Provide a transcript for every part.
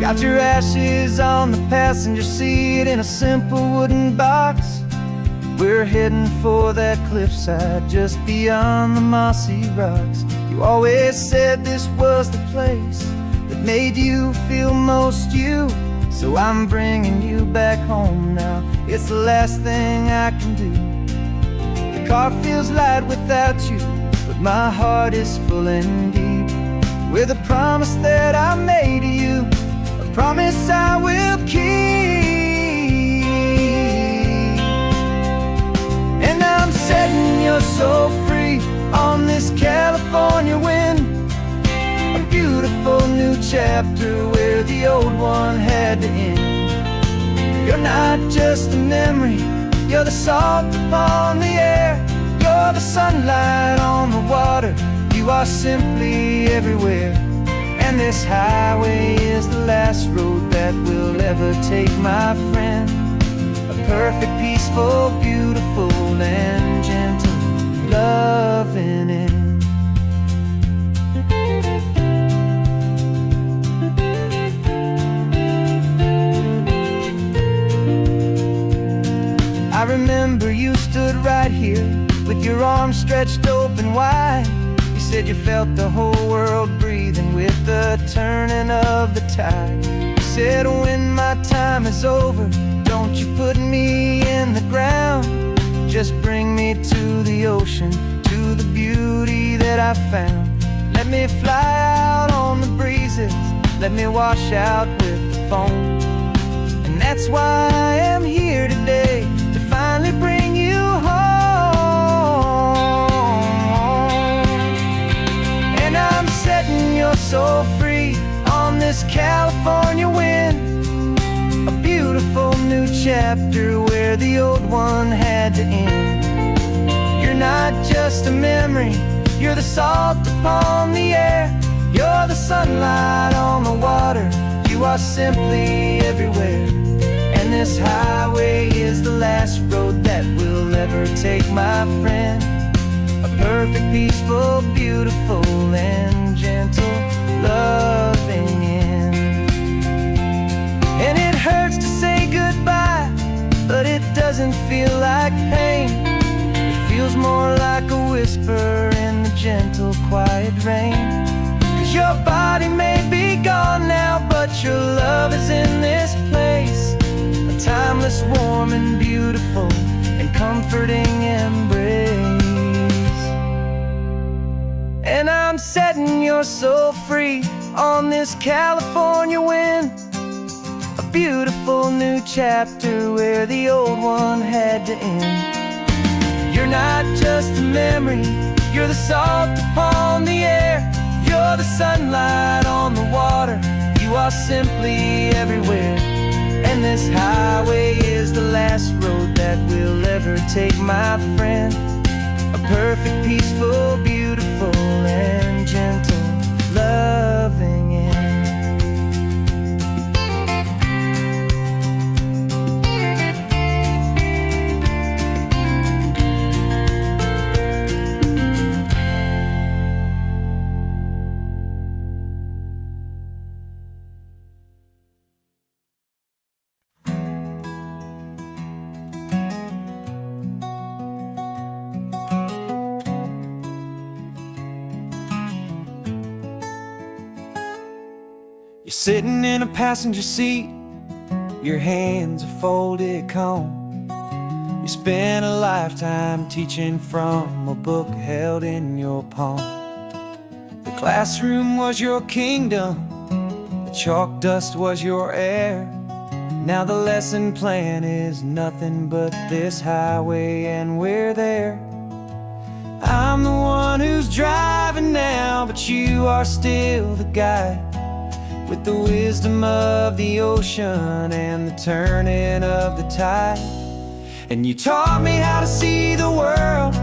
Got your ashes on the passenger seat in a simple wooden box. We're heading for that cliffside just beyond the mossy rocks. You always said this was the place that made you feel most you. So I'm bringing you back home now. It's the last thing I can do. The car feels light without you, but my heart is full and deep with a promise that I made to you, a promise I will keep. And I'm setting your soul free on this California wind, a beautiful new chapter where the old one had to end. You're not just a memory, you're the salt upon the air, you're the sunlight on the water, you are simply everywhere. And this highway is the last road that we'll ever take, my friend. A perfect, peaceful, beautiful, and gentle loving end. I remember you stood right here with your arms stretched open wide. You said you felt the whole world breathing with the turning of the tide. You said when my time is over, don't you put me in the ground, just bring me to the ocean, to the beauty that I found. Let me fly out on the breezes, let me wash out with the foam. And that's why I am here today, to finally bring you home. And I'm setting your soul free on this California wind, a beautiful new chapter where the old one had to end. You're not just a memory, you're the salt upon the air, you're the sunlight on the water, you are simply everywhere. And this highway is the last road that we'll ever take, my friend. A perfect, peaceful, beautiful, and gentle loving end. And it hurts to say goodbye, but it doesn't feel like pain. It feels more like a whisper in the gentle, quiet rain. 'Cause your body may be gone now, but your love is in this place, a timeless, warm, and beautiful, and comforting embrace. And I'm setting your soul free on this California wind, a beautiful new chapter where the old one had to end. You're not just a memory, you're the salt upon the air, you're the sunlight on the water, you are simply everywhere. And this highway is the last road that we'll ever take, my friend. A perfect, peaceful, beautiful, and gentle loving end. You're sitting in a passenger seat, your hands are folded calm. You spent a lifetime teaching from a book held in your palm. The classroom was your kingdom, the chalk dust was your air. Now the lesson plan is nothing but this highway, and we're there. I'm the one who's driving now, but you are still the guide, with the wisdom of the ocean and the turning of the tide. And you taught me how to see the world,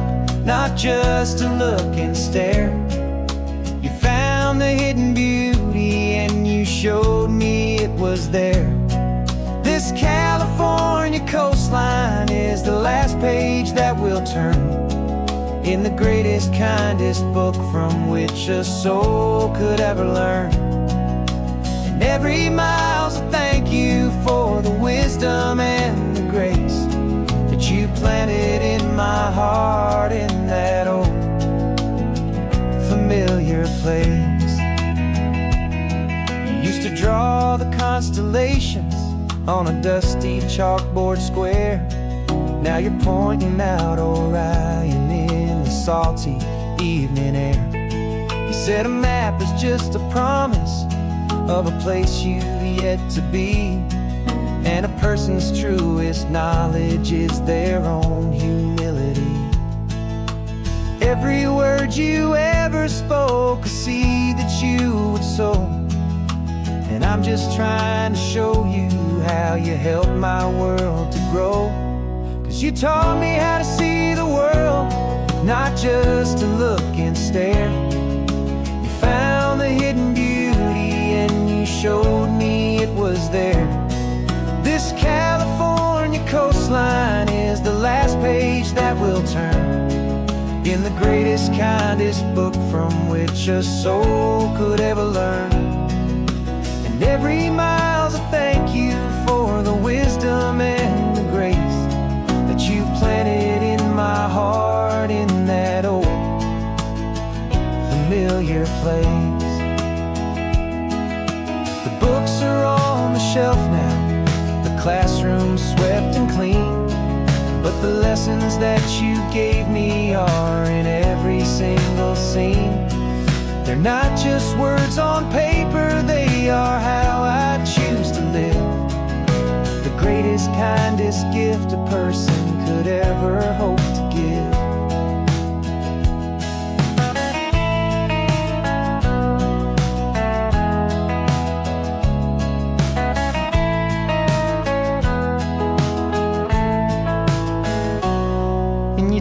not just to look and stare. You found the hidden beauty and you showed me it was there. This California coastline is the last page that we'll turn in the greatest, kindest book from which a soul could ever learn. every mile's a thank you for the wisdom and the grace that you planted in my heart in that old familiar place. You used to draw the constellations on a dusty chalkboard square. Now you're pointing out Orion in the salty evening air. You said a map is just a promise of a place you've yet to be, and a person's truest knowledge is their own humility. Every word you ever spoke, a seed that you would sow, and I'm just trying to show you how you helped my world to grow. 'Cause you taught me how to see the world, not just to look and stare. You found the hidden beauty and you showed me it was there. This California coastline is the last page that we'll turn in the greatest, kindest book from which a soul could ever learn. And every mile's a thank you for the wisdom and the grace that you planted in my heart in that old familiar place. The books are on the shelf now, the classroom swept and clean, but the lessons that you gave me are in every single scene. They're not just words on paper, they are how I choose to live. The greatest, kindest gift a person could ever hope to give.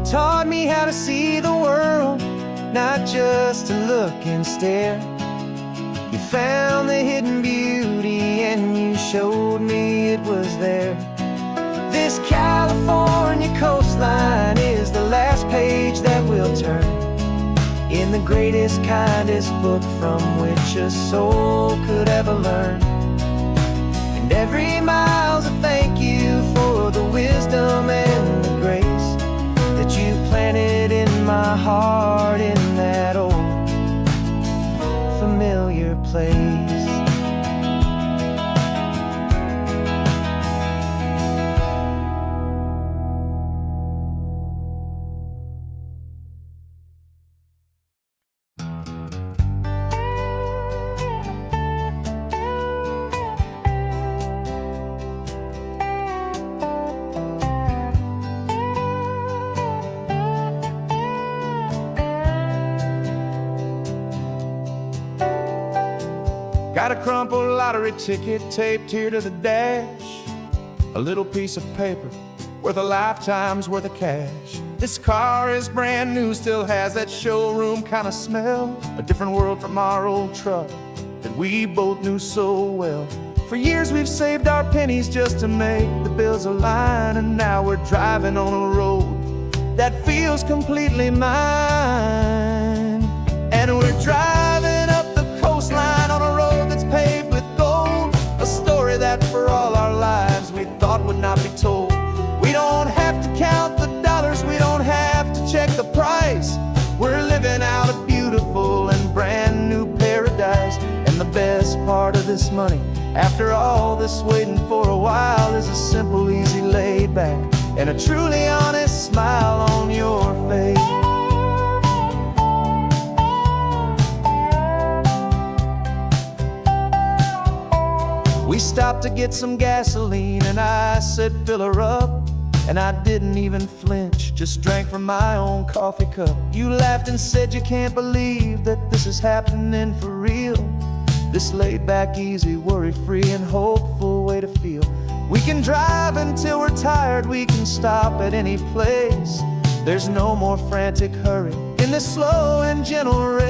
Taught me how to see the world, not just to look and stare. You found the hidden beauty and you showed me it was there. This California coastline is the last page that we'll turn in the greatest, kindest book from which a soul could ever learn. And every mile's a thank you for the wisdom and the grace that you planted in my heart in that old familiar place. Got a crumpled lottery ticket taped here to the dash, a little piece of paper worth a lifetime's worth of cash. This car is brand new, still has that showroom kind of smell, a different world from our old truck that we both knew so well. For years we've saved our pennies just to make the bills align, and now we're driving on a road that feels completely mine. And we're driving up the coastline on a road that's paved with gold, a story that for all our lives we thought would not be told. We don't have to count the dollars, we don't have to check the price. We're living out a beautiful and brand new paradise. And the best part of this money, after all this waiting for a while, is a simple, easy, laid back and a truly honest smile on your face. We stopped to get some gasoline and I said fill her up, and I didn't even flinch, just drank from my own coffee cup. You laughed and said you can't believe that this is happening for real. This laid back, easy, worry-free and hopeful way to feel. We can drive until we're tired, we can stop at any place. There's no more frantic hurry in this slow and gentle race.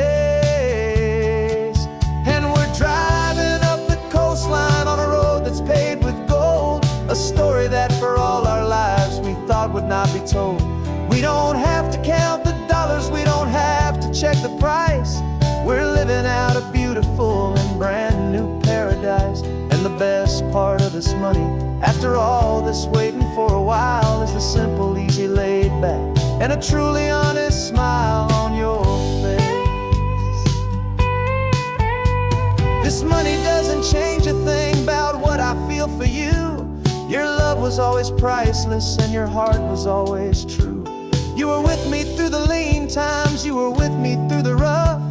And we're driving up the coastline on a road that's paved with gold, a story that for all our lives we thought would not be told. We don't have to count the dollars, we don't have to check the price. We're living out a beautiful and brand new paradise. this money. After all this waiting for a while is the simple, easy, laid back, and a truly honest smile on your face. This money doesn't change a thing about what I feel for you. Your love was always priceless and your heart was always true. You were with me through the lean times, you were with me through the rough,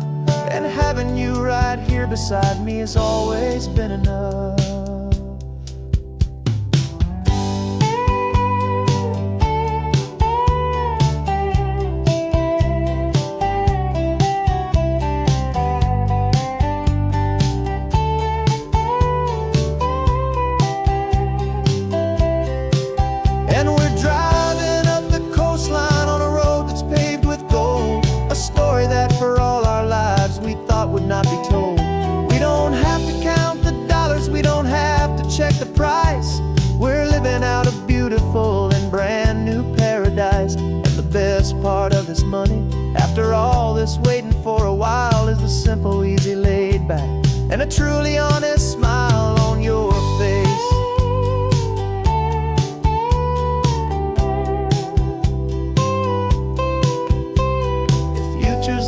and having you right here beside me has always been enough. And we're driving up the coastline on a road that's paved with gold, a story that for all our lives we thought would not be told. We don't have to count the dollars, we don't have to check the price. We're living out a beautiful and brand new paradise. And the best part of this money, after all this waiting for a while, is the simple, easy, laid back, and a truly honest smile on your face.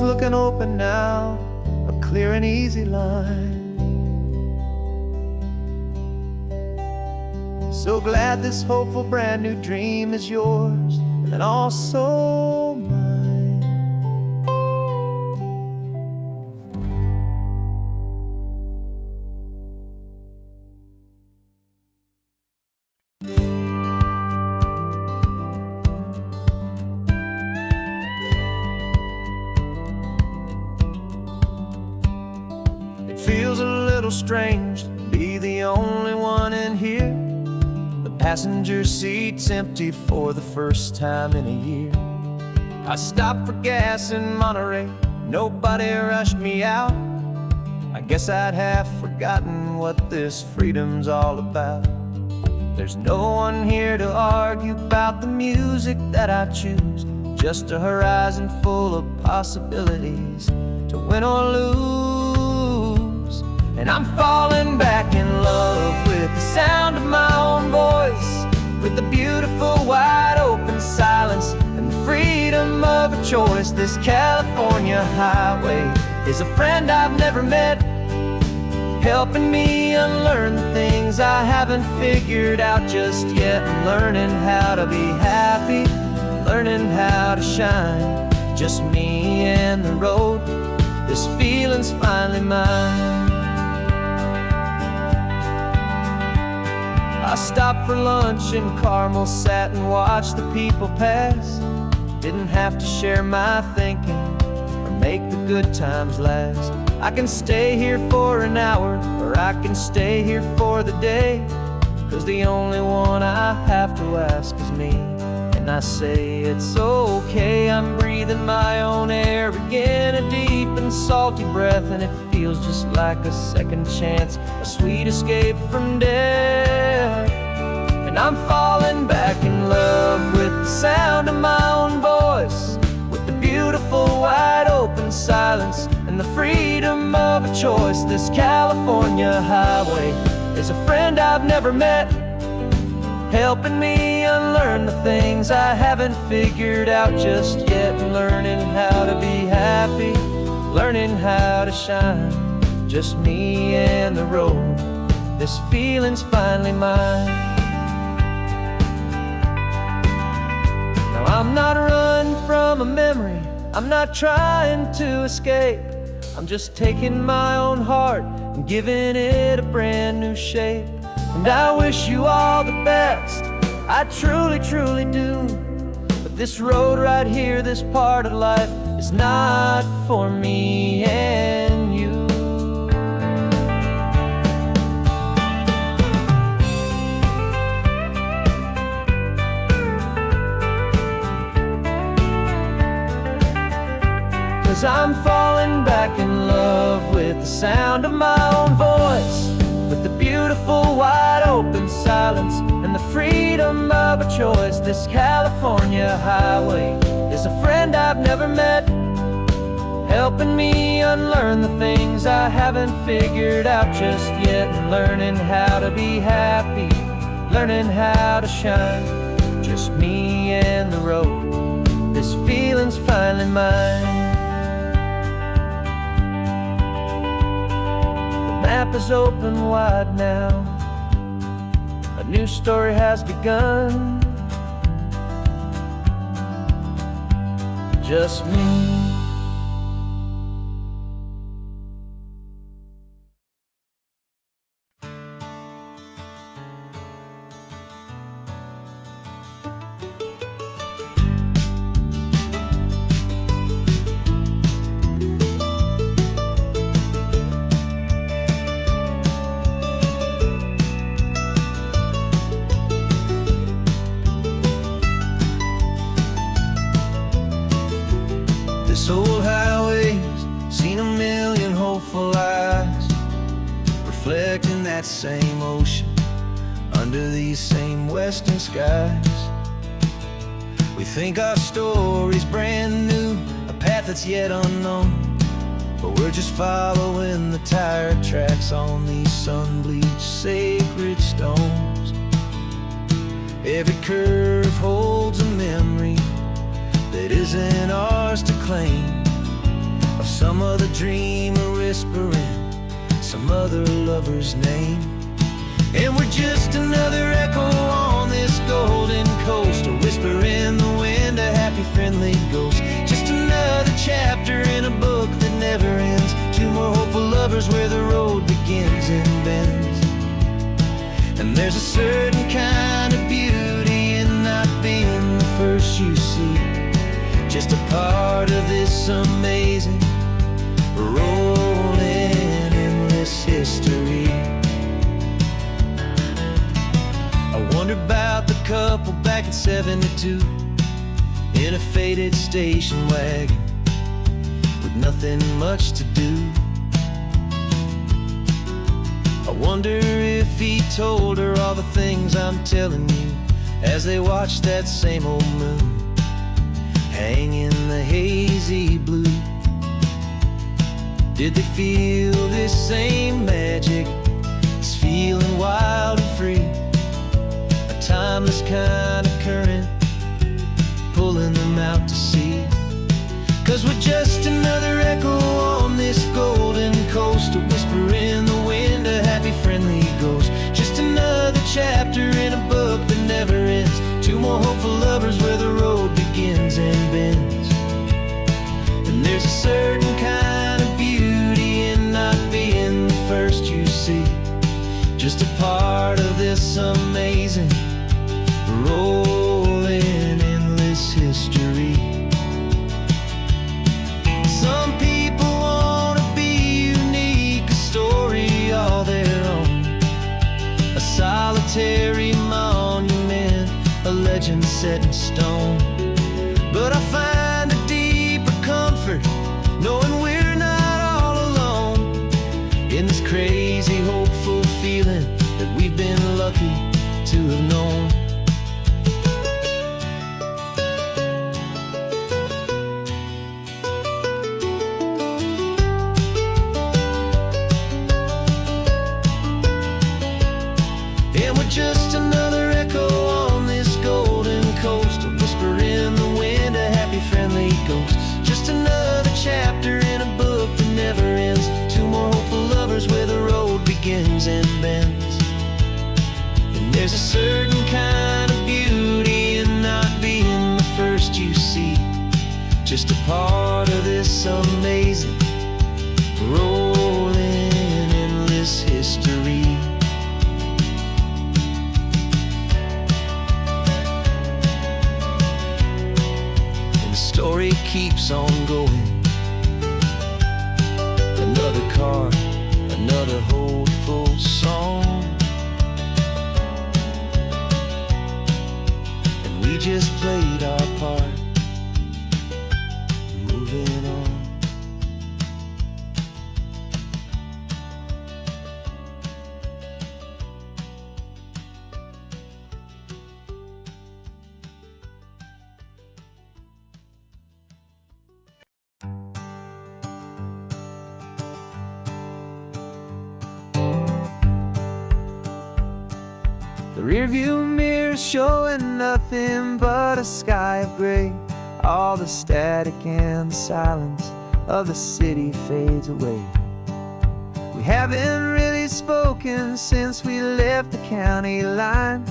Looking open now, a clear and easy line. So glad this hopeful brand new dream is yours and also mine. Feels a little strange to be the only one in here. The passenger seat's empty for the first time in a year. I stopped for gas in Monterey, nobody rushed me out. I guess I'd have forgotten what this freedom's all about. There's no one here to argue about the music that I choose, just a horizon full of possibilities to win or lose. And I'm falling back in love with the sound of my own voice, with the beautiful wide open silence and the freedom of a choice. This California highway is a friend I've never met, helping me unlearn the things I haven't figured out just yet. I'm learning how to be happy, learning how to shine, just me and the road. This feeling's finally mine. I stopped for lunch in Carmel, sat and watched the people pass. Didn't have to share my thinking or make the good times last. I can stay here for an hour, or I can stay here for the day, 'cause the only one I have to ask is me. And I say it's okay, I'm breathing my own air again, a deep and salty breath, and it feels just like a second chance, a sweet escape from death. And I'm falling back in love with the sound of my own voice, with the beautiful wide open silence and the freedom of a choice. This California highway is a friend I've never met, helping me unlearn the things I haven't figured out just yet. Learning how to be happy, learning how to shine, just me and the road. This feeling's finally mine. Now I'm not running from a memory, I'm not trying to escape. I'm just taking my own heart and giving it a brand new shape. And I wish you all the best, I truly, truly do. But this road right here, this part of life, is not for me and you. 'Cause I'm falling back in love with the sound of my own voice, with the beautiful wide open silence and the freedom of a choice. This California highway is a friend I've never met, helping me unlearn the things I haven't figured out just yet, and learning how to be happy, learning how to shine. Just me and the road, this feeling's finally mine. The map is open wide now, a new story has begun. Just me. This old highway's seen a million hopeful eyes, reflecting that same ocean under these same western skies. We think our story's brand new, a path that's yet unknown, but we're just following the tire tracks on these sun-bleached sacred stones. Every curve holds a memory that isn't ours to claim, of some other dreamer whispering some other lover's name. And we're just another echo on this golden coast, a whisper in the wind, a happy friendly ghost. Just another chapter in a book that never ends, two more hopeful lovers where the road begins and bends. And there's a certain kind of beauty in not being the first you see, just a part of this amazing, rolling, endless history. I wonder about the couple back in '72 in a faded station wagon with nothing much to do. I wonder if he told her all the things I'm telling you as they watched that same old moon hang in the hazy blue. Did they feel this same magic, this feeling wild and free, a timeless kind of current pulling them out to sea? 'Cause we're just another echo on this golden coast, a whisper in the wind, a happy friendly ghost. Just another chapter in a book that never ends, two more hopeful lovers where the road begins and bends. And there's a certain kind of beauty in not being the first you see, just a part of this amazing, rolling, endless history. Some people want to be unique, a story all their own, a solitary monument, a legend set in stone. But I find a deeper comfort knowing we're not all alone in this crazy, hopeful feeling that we've been lucky to have known. And we're just another echo on this golden coast, a whisper in the wind, a happy friendly ghost. Just another chapter in a book that never ends, two more hopeful lovers where the road begins and bends. And there's a certain kind of beauty in not being the first you see, just a part of this amazing, rolling, endless history. Story keeps on going. Another card, another hopeful song, and we just played our part, moving on. The rearview mirror showing nothing but a sky of gray. All the static and the silence of the city fades away. We haven't really spoken since we left the county line,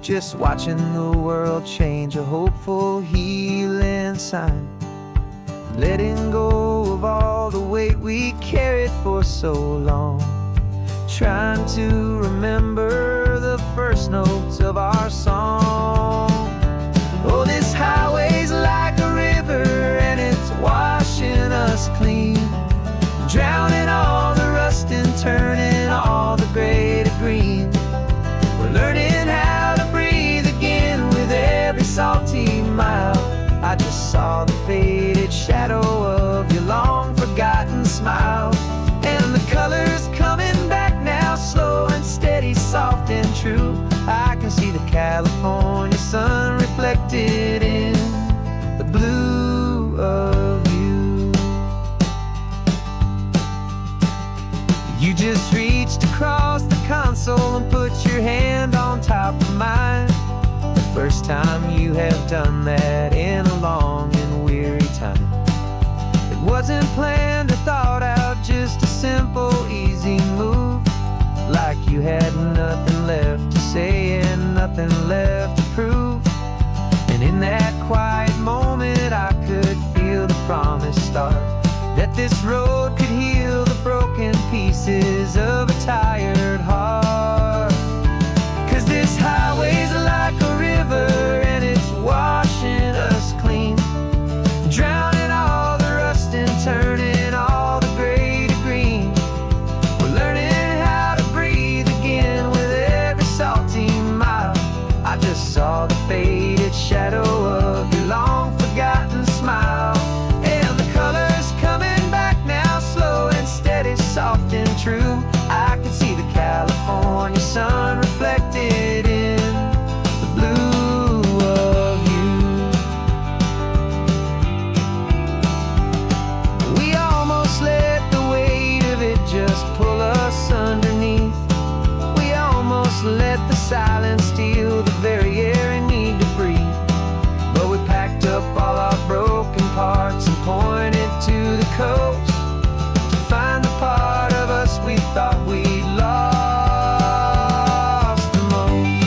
just watching the world change, a hopeful healing sign. Letting go of all the weight we carried for so long, trying to remember the first notes of our song. Oh, this highway's like a river and it's washing us clean, drowning all the rust and turning all the gray to green. We're learning how to breathe again with every salty mile. I just saw the faded shadow of your long forgotten smile, and the colors coming back now, slow and steady, soft and true. I can see the California sun reflected in the blue of you. You just reached across the console and put your hand on top of mine. The first time you have done that in a long and weary time. It wasn't planned or thought out, just a simple, easy move. Like you had nothing left to say and nothing left to prove. And in that quiet moment I could feel the promise start, that this road could heal the broken pieces of a tired heart. 'Cause this highway's like a river and it's washing us clean, drowning all the rust and turning all the gray to green. We're learning how to breathe again with every salty mile. I just saw the faded shadow of your long forgotten smile, and the colors coming back now, slow and steady, soft and true. I can see the California sun reflected in the blue of you. We almost let the weight of it just pull us underneath. We almost let the silence steal the very air I need to breathe. But we packed up all our broken parts and pointed to the coast to find the part of us we thought we'd lost the most.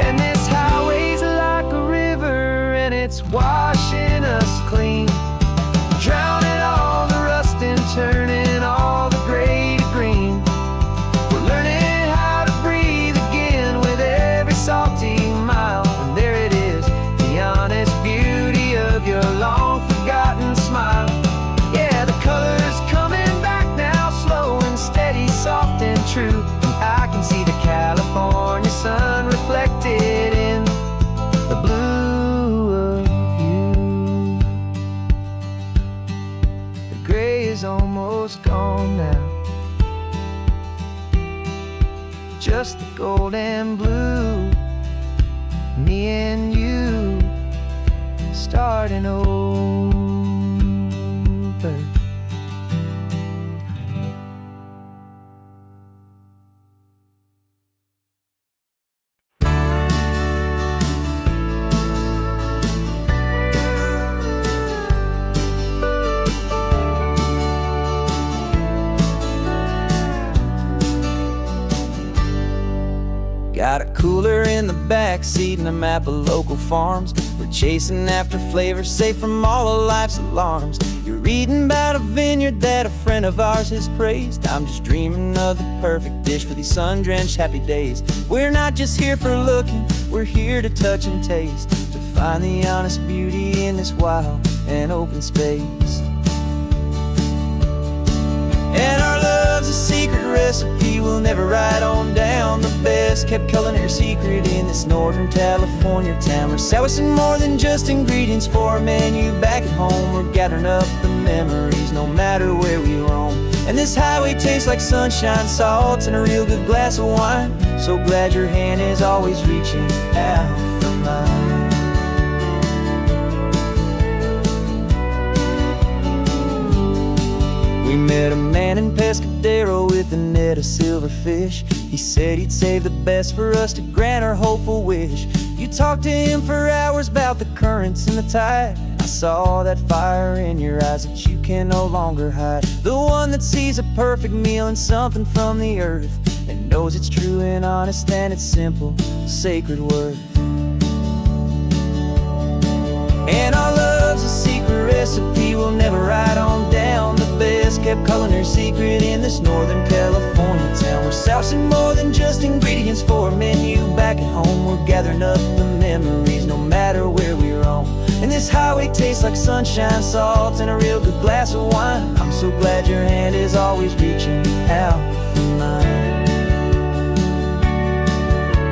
And this highway's like a river and it's washing us clean, drowning all the rust and turning all the gray to green. We're learning how to breathe again with every salty mile. And there it is, the honest beauty of your long forgotten smile. Yeah, the colors coming back now, slow and steady, soft and true. And I can see the California sun reflected in the blue of you. The gray is almost gone now, just the gold and blue. Me and you starting over. Got a cooler in the back seat and a map of local farms. We're chasing after flavors safe from all of life's alarms. You're reading about a vineyard that a friend of ours has praised. I'm just dreaming of the perfect dish for these sun-drenched happy days. We're not just here for looking, we're here to touch and taste, to find the honest beauty in this wild and open space. And our love's a secret recipe we'll never write on down. The best kept culinary secret in this Northern California town. We're salvaging more than just ingredients for a menu back at home. We're gathering up the memories no matter where we roam. And this highway tastes like sunshine, salt, and a real good glass of wine. So glad your hand is always reaching out for mine. We met a man in Pescadero with a net of silverfish. He said he'd save the best for us to grant our hopeful wish. You talked to him for hours about the currents and the tide. I saw that fire in your eyes that you can no longer hide. The one that sees a perfect meal and something from the earth, and knows it's true and honest and it's simple, sacred worth. And our love's a secret recipe we'll never write on down. The best kept culinary secret in this Northern California town. We're sourcing more than just ingredients for a menu back at home. We're gathering up the memories no matter where we roam. And this highway tastes like sunshine, salt, and a real good glass of wine. I'm so glad your hand is always reaching out for mine.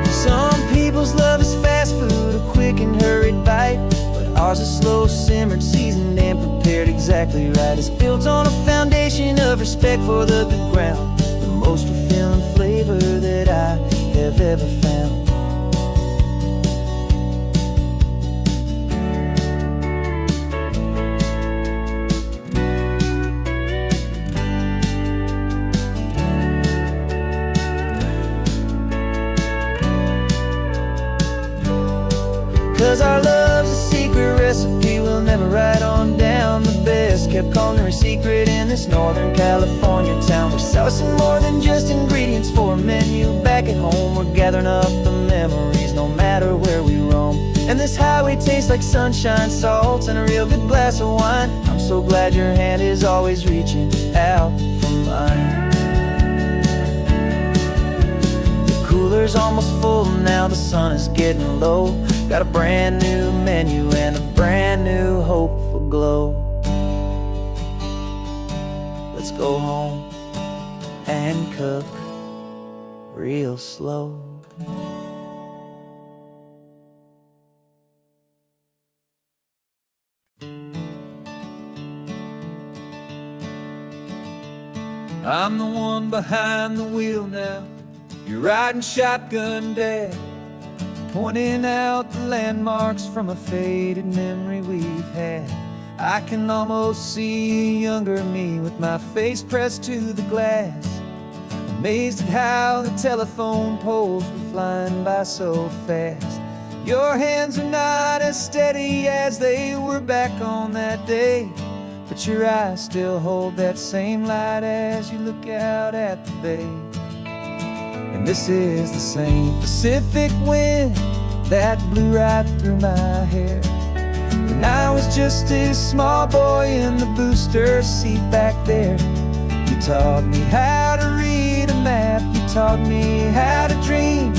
Some people's love is fast food, a quick and hurried bite, but ours is slow simmered, seasoned, and prepared exactly right. It's built on a foundation of respect for the good ground, the most fulfilling flavor that I have ever found. 'Cause our love's a secret recipe we'll never write on down. The best kept culinary secret in this Northern California town. We're sourcing more than just ingredients for a menu back at home. We're gathering up the memories no matter where we roam. And this highway tastes like sunshine, salt, and a real good glass of wine. I'm so glad your hand is always reaching out for mine. The cooler's almost full now, the sun is getting low. Got a brand new menu and a brand new hopeful glow. Let's go home and cook real slow. I'm the one behind the wheel now. You're riding shotgun, Dad, pointing out the landmarks from a faded memory we've had. I can almost see a younger me with my face pressed to the glass, amazed at how the telephone poles were flying by so fast. Your hands are not as steady as they were back on that day, but your eyes still hold that same light as you look out at the bay. And this is the same Pacific wind that blew right through my hair when I was just a small boy in the booster seat back there. You taught me how to read a map, you taught me how to dream,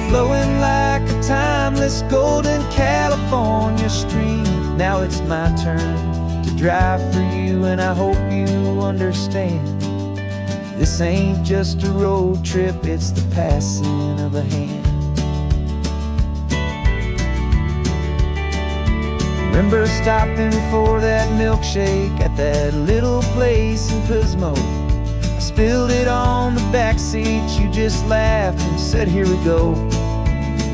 flowing like a timeless golden California stream. Now it's my turn to drive for you, and I hope you understand. This ain't just a road trip, it's the passing of a hand. Remember stopping for that milkshake at that little place in Pismo? I spilled it on the back seat, you just laughed and said, "Here we go."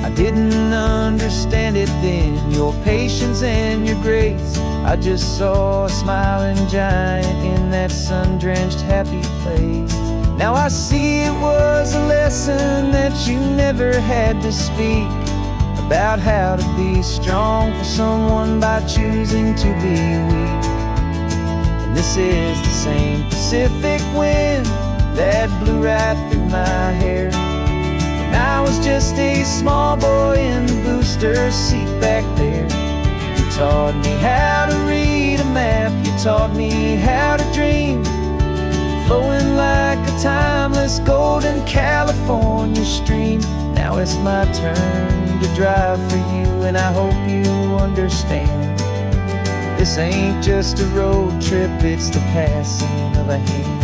I didn't understand it then, your patience and your grace. I just saw a smiling giant in that sun-drenched happy place. Now I see it was a lesson that you never had to speak, about how to be strong for someone by choosing to be weak. And this is the same Pacific wind that blew right through my hair when I was just a small boy in the booster seat back there. You taught me how to read a map, you taught me how to dream, flowing like a timeless golden California stream. Now it's my turn to drive for you, and I hope you understand. This ain't just a road trip, it's the passing of a hand.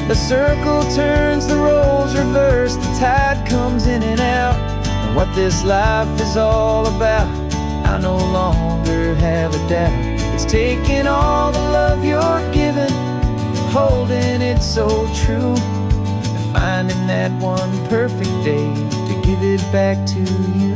The circle turns, the roles reverse, the tide comes in and out. And what this life is all about, I no longer have a doubt. It's taking all the love you're giving, holding it so true, and finding that one perfect day to give it back to you.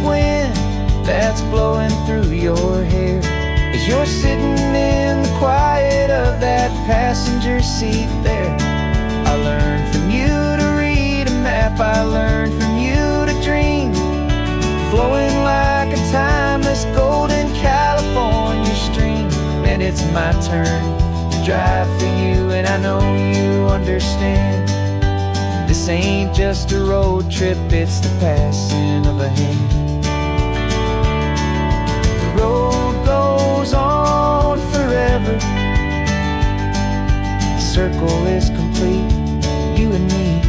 wind that's blowing through your hair as you're sitting in the quiet of that passenger seat there. I learned from you to read a map, I learned from you to dream, flowing like a timeless golden California stream. And it's my turn to drive for you, and I know you understand. This ain't just a road trip, it's the passing of a hand. The road goes on forever, the circle is complete, you and me,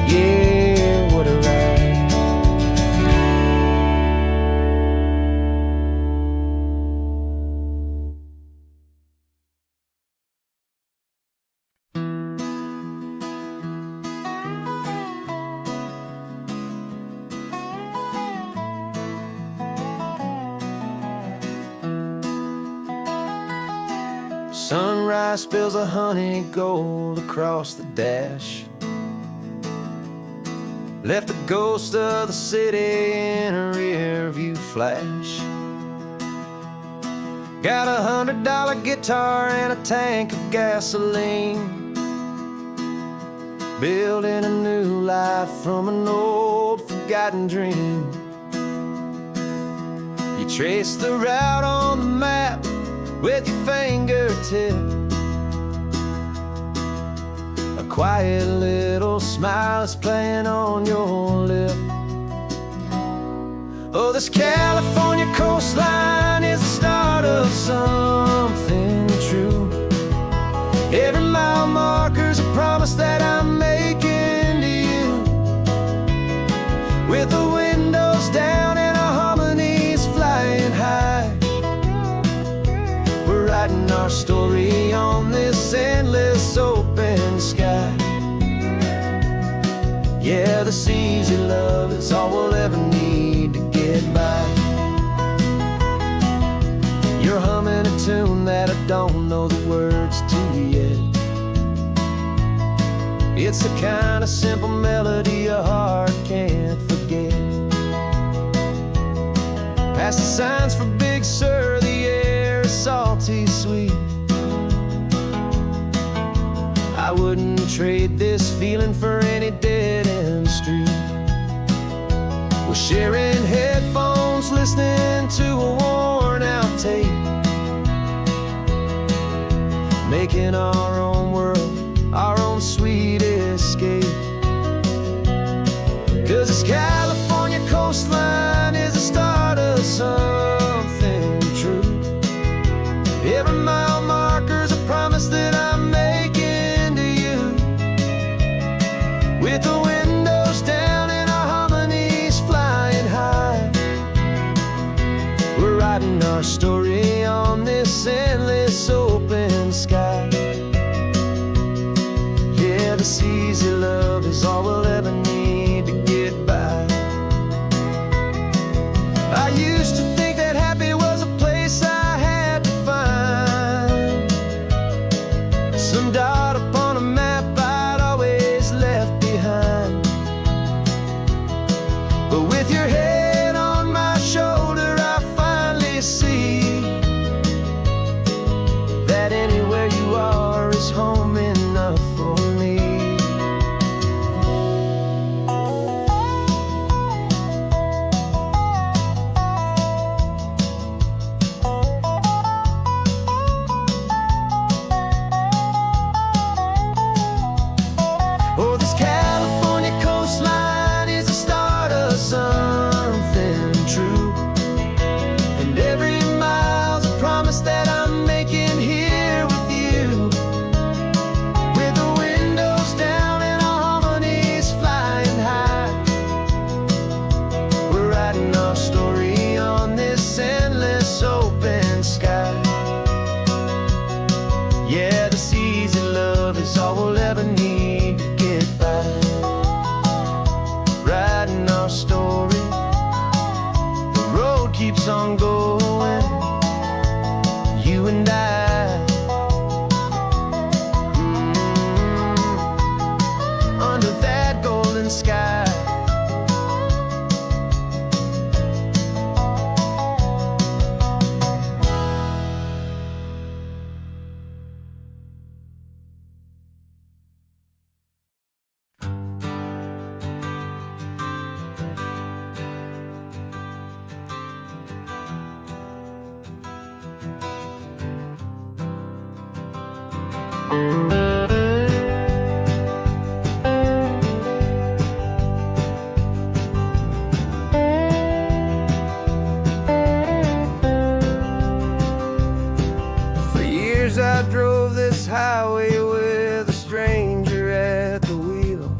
yeah, what a ride. Sunrise spills a honey gold across the dash, left the ghost of the city in a rear view flash. Got a $100 guitar and a tank of gasoline, building a new life from an old forgotten dream. You trace the route on the map with your fingertip, a quiet little smile is playing on your lip. Oh, this California coastline is the start of something true. Every mile marker's a promise that I'm making to you, with the windows down and our harmonies flying high. We're writing our story on this endless open sky. Yeah, this easy love is all we'll ever need to get by. You're humming a tune that I don't know the words to yet. It's the kind of simple melody a heart can't forget. Past the signs for Big Sur, the air is salty sweet. I wouldn't trade this feeling for any dead-end street. We're sharing headphones, listening to a worn-out tape, making our own world, our own sweet escape. 'Cause this California coastline is the start of something true. Every mile marker's a promise that I'm making to you, with the windows down and our harmonies flying high. We're writing our story on this endless open sky. Yeah, this easy love is all we'll ever need to get by. I used to think that happy was a place I had to find, some dot upon a map I'd always left behind. But with your head on my shoulder, I finally see that anywhere you are is home enough for me. Oh, this California coastline is the start of something true, and every mile's a promise that I'm making here with you, with the windows down and our harmonies flying high. We're writing our story on this endless open sky. Yeah, this easy love is all we'll ever need to get by. Writing our story, the road keeps on going, you and I. Under that golden sky. For years I drove this highway with a stranger at the wheel,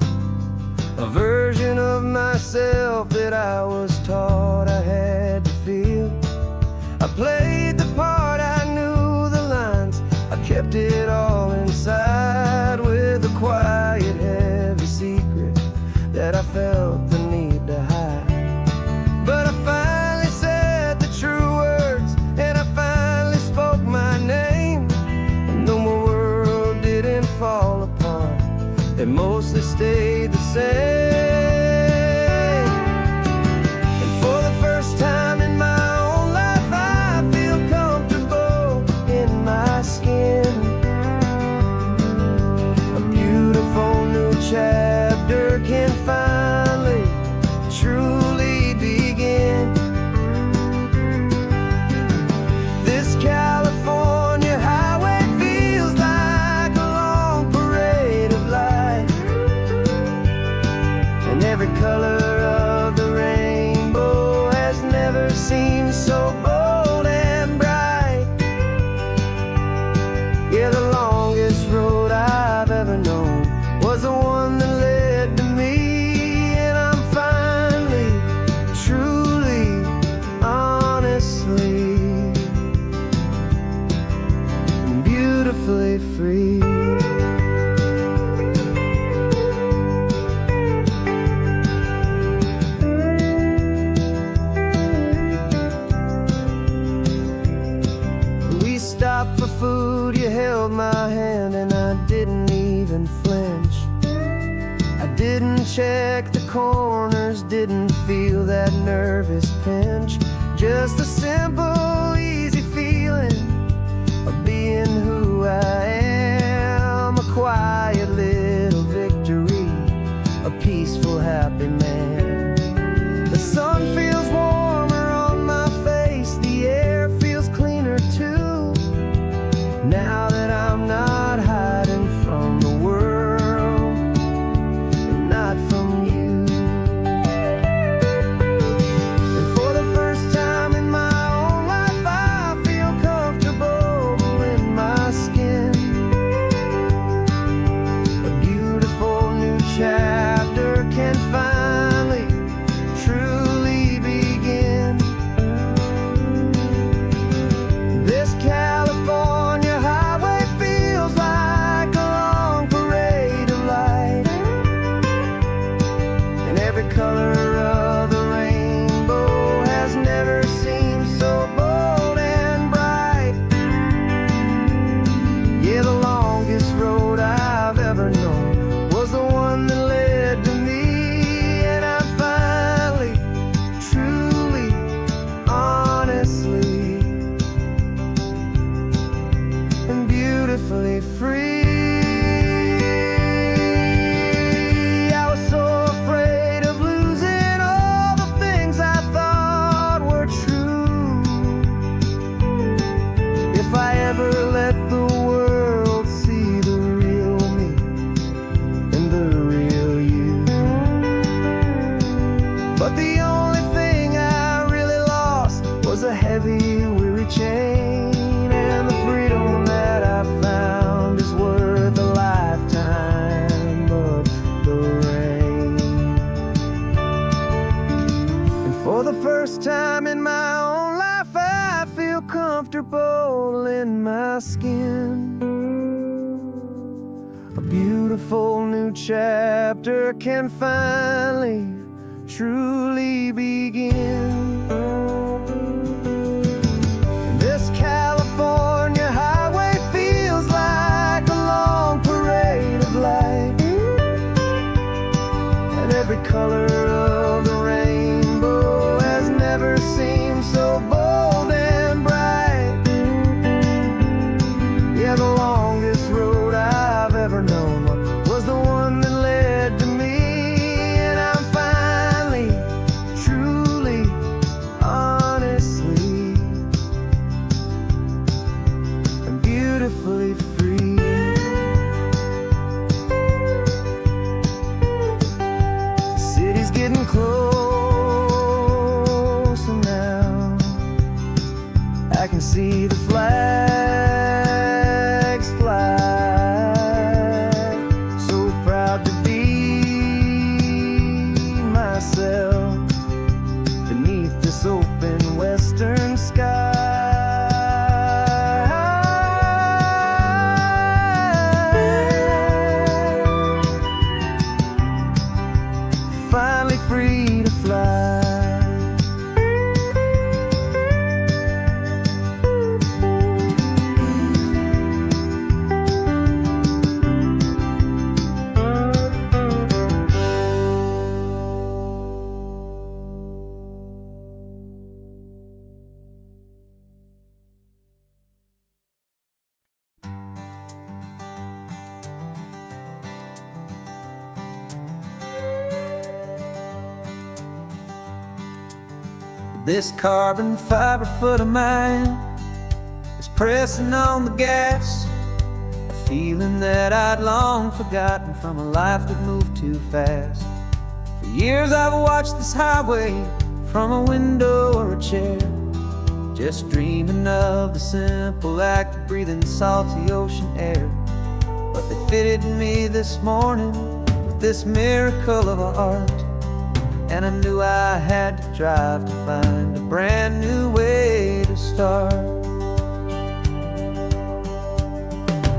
a version of myself that I was taught I had to feel. I played the part, I knew the lines, I kept it all inside with a quiet, heavy secret that I felt the need to hide. But I finally said the true words, and I finally spoke my name. And though my world didn't fall apart, it mostly stayed the same. And for the first time in my own life, I feel comfortable in my skin. A beautiful new chapter can finally truly begin. This California highway feels like a long parade of light, and every color of the rainbow has never seemed so bold and bright. Yeah, the longest road I've ever known was the one that led to me, and I'm finally, truly, honestly, and beautifully free. We stopped for food, you held my hand, and I didn't even flinch. I didn't check the corners, didn't feel that nervous pinch. Just a simple, easy feeling of being who I am. A quiet little victory, a peaceful, happy man. The sun feels warmer on my face, the air feels cleaner too, now that I'm not hiding from the world, and not from you. And for the first time in my own life, I feel comfortable in my skin. A beautiful new chapter can finally, truly begin. This California highway feels like a long parade of light, and every color of the rainbow has never seemed so bold and bright. Yeah, the longest road I've ever known was the one that led to me, and I'm finally, truly, honestly, and beautifully free. I was so afraid of losing all the things I thought were true. If I ever let the world see the real me and the real you. But the only thing I really lost was a heavy, weary chain, and the freedom that I found is worth a lifetime of the rain. And for the first time in my own life, I feel comfortable in my skin. A beautiful new chapter can finally, truly begin. This California highway feels like a long parade of light, and every color of the rainbow has never seemed so bold and bright. Yeah, the longest road I've ever known was the one that led to me, and I'm finally, truly, honestly, and beautifully free. closer now, I can see the flags fly. So proud to be myself beneath this open western sky. Finally free to fly. This carbon fiber foot of mine is pressing on the gas, a feeling that I'd long forgotten from a life that moved too fast. For years I've watched this highway from a window or a chair, just dreaming of the simple act of breathing salty ocean air. But they fitted me this morning with this miracle of art, and I knew I had to drive to find a brand new way to start.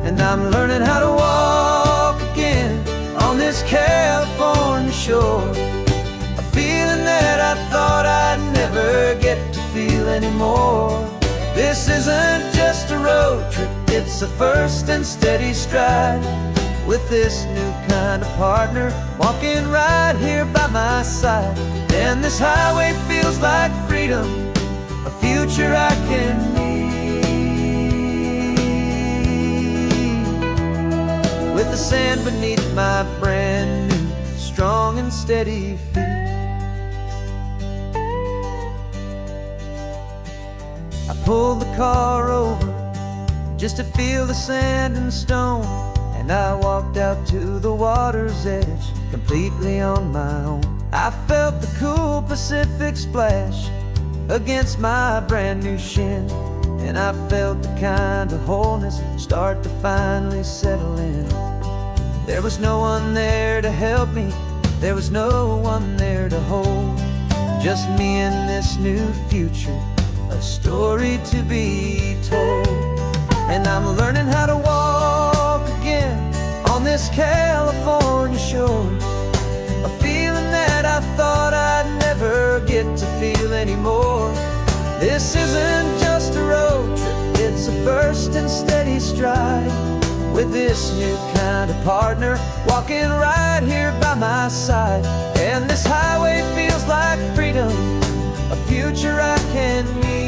And I'm learning how to walk again on this California shore, a feeling that I thought I'd never get to feel anymore. This isn't just a road trip, it's a first and steady stride, with this new kind of partner walking right here by my side. And this highway feels like freedom, a future I can need, with the sand beneath my brand new strong and steady feet. I pulled the car over just to feel the sand and stone, and I walked out to the water's edge, completely on my own. I felt the cool Pacific splash against my brand new shin, and I felt the kind of wholeness start to finally settle in. There was no one there to help me, there was no one there to hold, just me and this new future, a story to be told. And I'm learning how to walk again on this California shore, a feeling that I thought I'd never get to feel anymore. This isn't just a road trip, it's a first and steady stride, with this new kind of partner walking right here by my side. And this highway feels like freedom, a future I can need,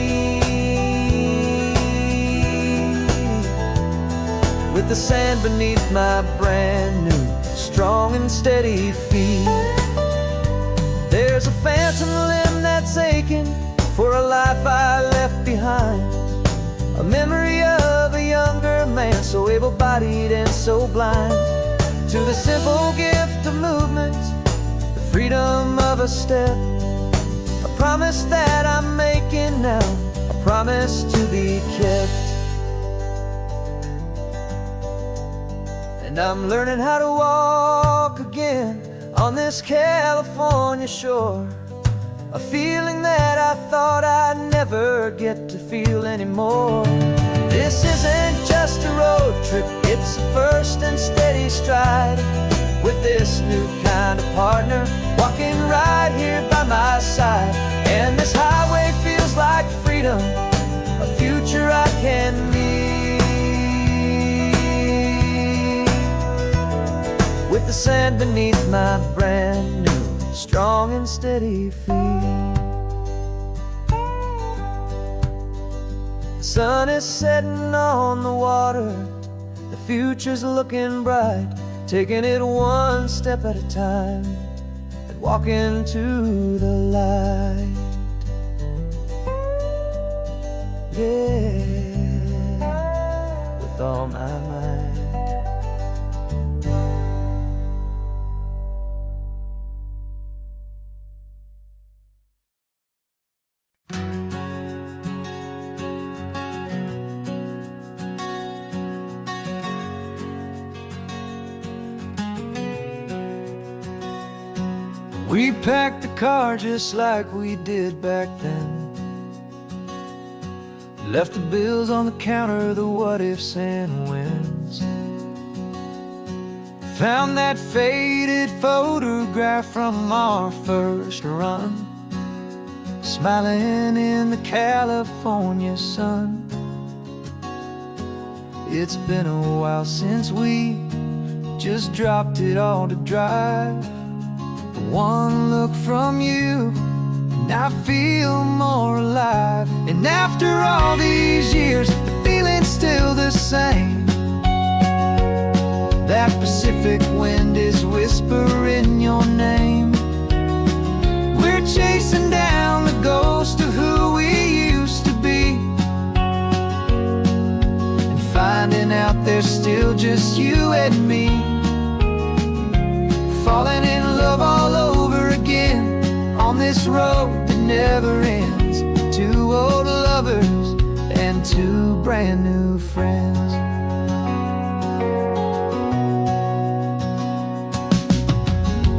with the sand beneath my brand new strong and steady feet. There's a phantom limb that's aching for a life I left behind, a memory of a younger man so able-bodied and so blind, to the simple gift of movement, the freedom of a step, a promise that I'm making now, a promise to be kept. And I'm learning how to walk again on this California shore, a feeling that I thought I'd never get to feel anymore. This isn't just a road trip, it's a first and steady stride, with this new kind of partner walking right here by my side. And this highway feels like freedom, a future I can need, with the sand beneath my brand new strong and steady feet. The sun is setting on the water, the future's looking bright, taking it one step at a time and walking to the light. Yeah, with all my might. We packed the car just like we did back then. Left the bills on the counter, the what ifs and whens. Found that faded photograph from our first run, smiling in the California sun. It's been a while since we just dropped it all to drive. One look from you and I feel more alive. And after all these years, the feeling's still the same. That Pacific wind is whispering your name. We're chasing down the ghost of who we used to be, and finding out there's still just you and me. Falling in love all over again on this road that never ends. Two old lovers and two brand new friends.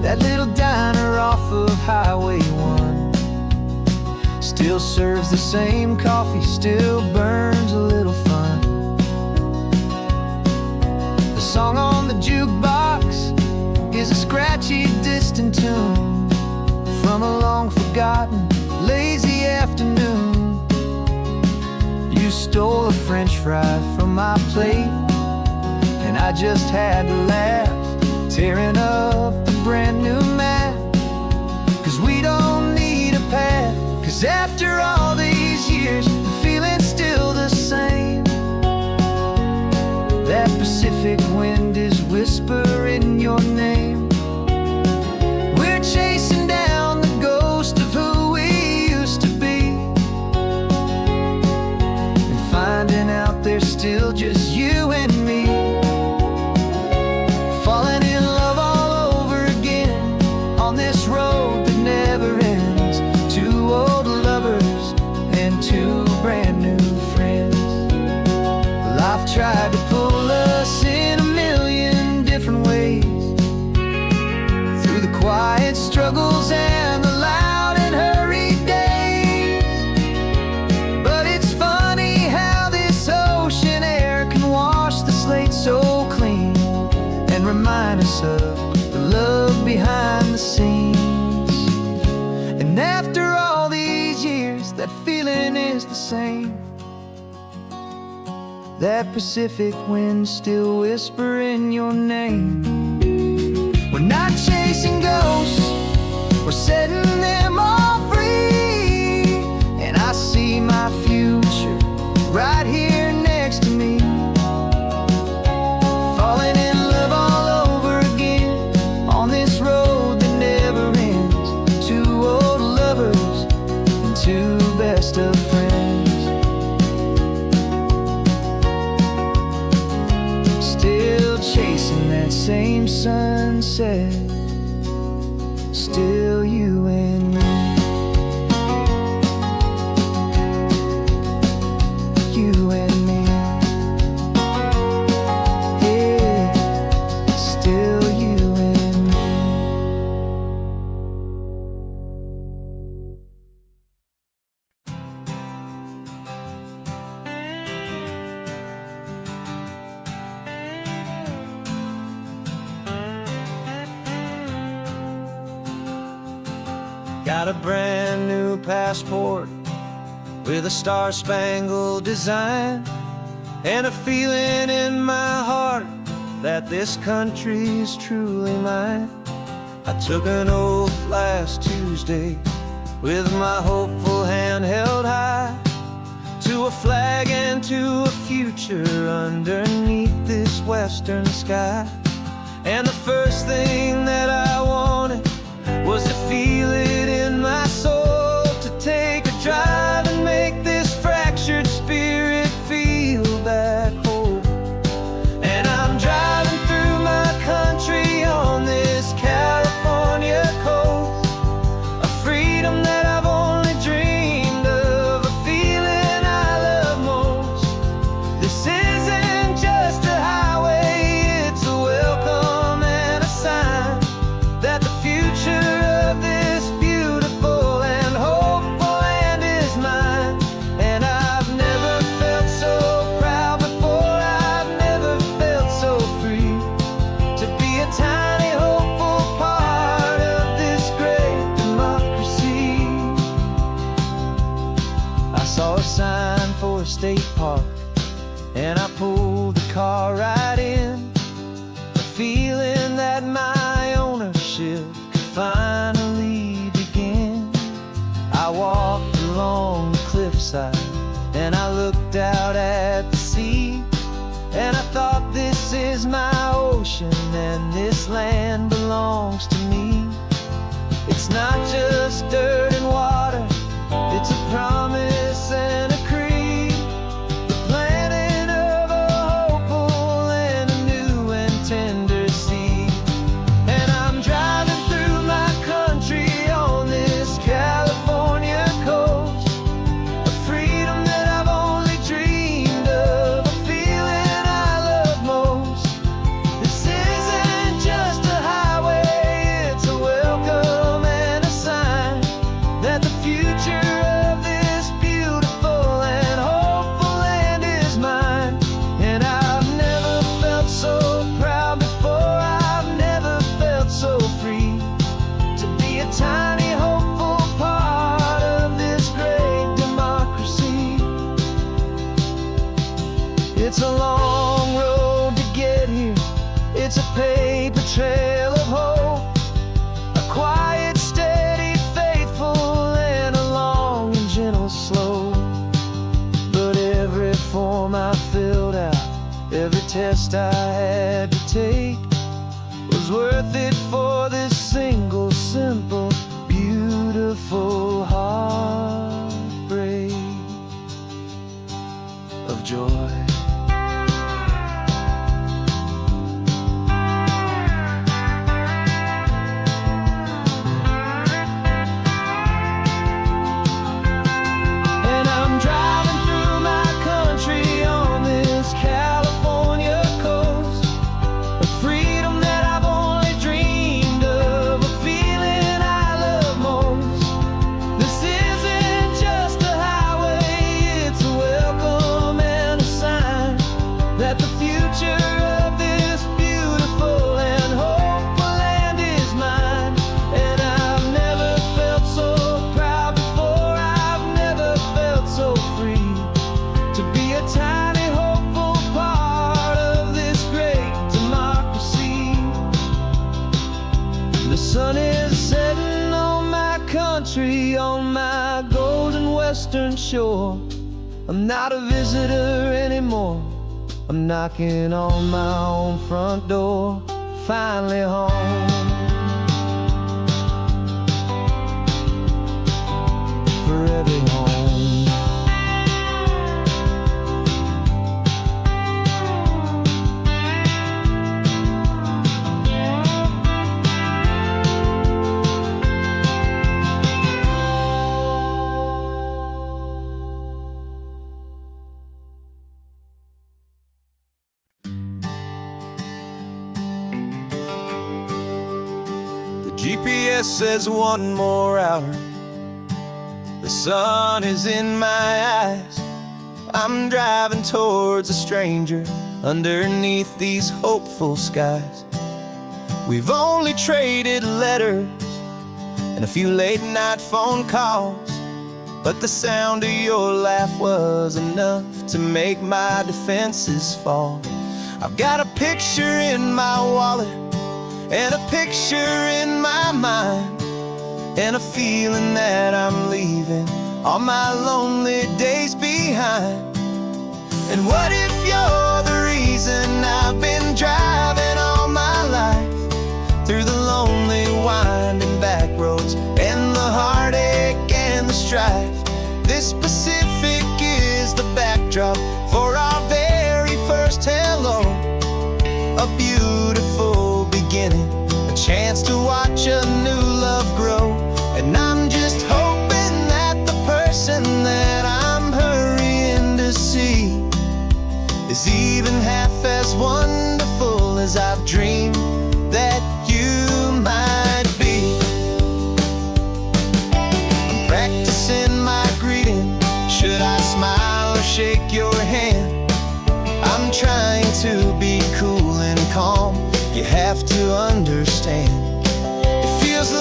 That little diner off of Highway 1 still serves the same coffee, still burns a little fun. The song on the jukebox is a scratchy, distant tune from a long-forgotten, lazy afternoon. You stole a French fry from my plate, and I just had to laugh, tearing up a brand new map. 'Cause we don't need a path, 'cause after all these years, the feeling's still the same. That Pacific wind is whispering your name. We're chasing down the ghost of who we used to be, and finding out there's still just you and me. Falling in love all over again on this road that never ends. Two old lovers and two brand new friends. Life tried to pull us in a million different ways, through the quiet struggles and the loud and hurried days. But it's funny how this ocean air can wash the slate so clean, and remind us of the love behind the scenes. And after all these years, that feeling is the same. That Pacific wind still whispering your name. We're not chasing ghosts, we're setting them all free. And I see my future right here next to me. Falling in love all over again on this road that never ends. Two old lovers and two best of friends. Still chasing that same sunset, still you and me. You and me. Yeah, still you and me. Got a brand new passport with a star-spangled design, and a feeling in my heart that this country's truly mine. I took an oath last Tuesday with my hopeful hand held high, to a flag and to a future underneath this western sky. And the first thing that I wanted was to feel it in my soul, to take a drive and make this fractured spirit feel back home. And I'm driving through my country on this California coast, a freedom that I've only dreamed of, a feeling I love most. This isn't just a highway, it's a welcome and a sign hillside, and I looked out at the sea, and I thought, this is my ocean, and this land belongs to me. It's not just dirt and water, it's a promise and a creed, the planting of a hopeful and a new and tender seed. And I'm driving through my country on this California coast, a freedom that I've only dreamed of, a feeling I love most. This isn't just a highway, it's a welcome and a sign that the future of this beautiful and hopeful land is mine. And I've never felt so proud before, I've never felt so free to be a tiny hopeful part of this great democracy. It's a long road to get here, it's a paper trail of hope, a quiet, steady, faithful, and a long and gentle slope. But every form I filled out, every test I had to take, was worth it for this single, simple, beautiful heartbreak of joy. And I'm driving through my country on this California coast, a freedom that I've only dreamed of, a feeling I love most. This isn't just a highway, it's a welcome and a sign that the future of this beautiful and hopeful land is mine. And I've never felt so proud before, I've never felt so free to be a tiny hopeful part of this great democracy. The sun is setting on my country, on my golden western shore. I'm not a visitor anymore, I'm knocking on my own front door, finally home. Forever home. GPS says one more hour. The sun is in my eyes. I'm driving towards a stranger underneath these hopeful skies. We've only traded letters and a few late night phone calls, but the sound of your laugh was enough to make my defenses fall. I've got a picture in my wallet and a picture in my mind, and a feeling that I'm leaving all my lonely days behind. And what if you're the reason I've been driving all my life, through the lonely winding back roads and the heartache and the strife? This Pacific is the backdrop for our very first hello, a beautiful beginning, a chance to watch a new love grow. And I'm just hoping that the person that I'm hurrying to see is even half as wonderful as I've dreamed that you might be. I'm practicing my greeting, should I smile or shake your hand? I'm trying to be cool and calm, you have to understand. It feels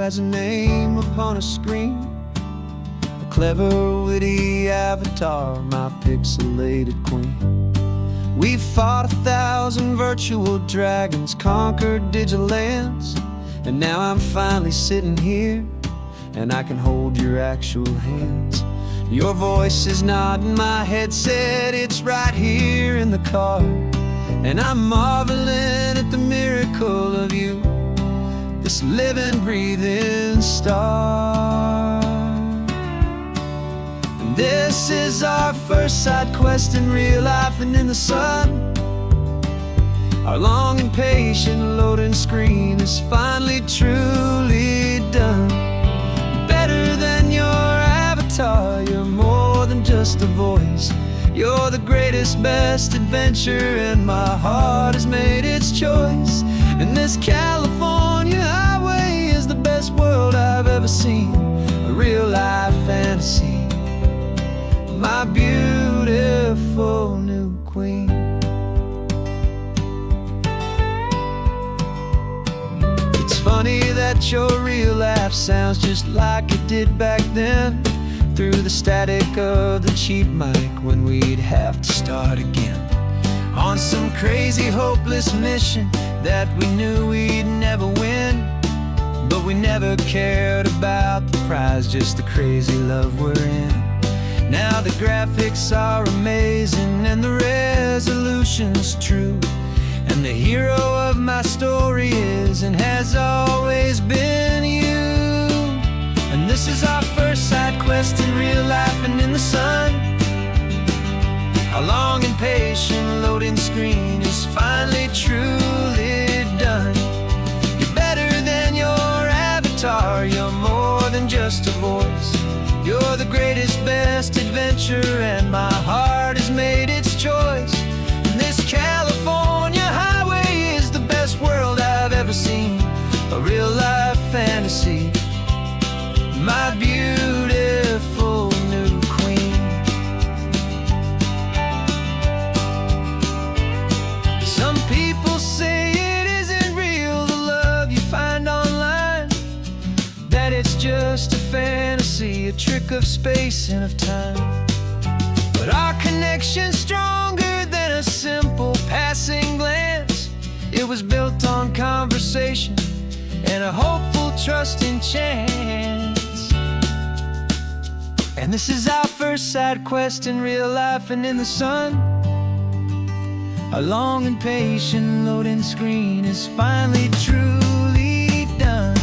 writes a name upon a screen. A clever, witty avatar, my pixelated queen. We've fought 1,000 virtual dragons, conquered digital lands, and now I'm finally sitting here, and I can hold your actual hands. Your voice is not in my headset, it's right here in the car. And I'm marveling at the miracle of you, this living, breathing star. And this is our first side quest in real life and in the sun. Our long and patient loading screen is finally truly done. Better than your avatar, you're more than just a voice. You're the greatest, best adventure, and my heart has made its choice. And this California highway is the best world I've ever seen, a real-life fantasy, my beautiful new queen. It's funny that your real life sounds just like it did back then, through the static of the cheap mic when we'd have to start again, on some crazy hopeless mission that we knew we'd never win. But we never cared about the prize, just the crazy love we're in. Now the graphics are amazing and the resolution's true, and the hero of my story is and has always been you. And this is our first side quest in real life and in the sun. Our long and patient loading screen is finally truly done. You're better than your avatar, you're more than just a voice. You're the greatest, best adventure, and my heart has made its choice. And this California highway is the best world I've ever seen, a real-life fantasy, my beautiful new queen. Some people say it isn't real, the love you find online, that it's just a fantasy, a trick of space and of time. But our connection's stronger than a simple passing glance. It was built on conversation and a hopeful, trusting chance. And this is our first side quest in real life and in the sun. Our long and patient loading screen is finally truly done.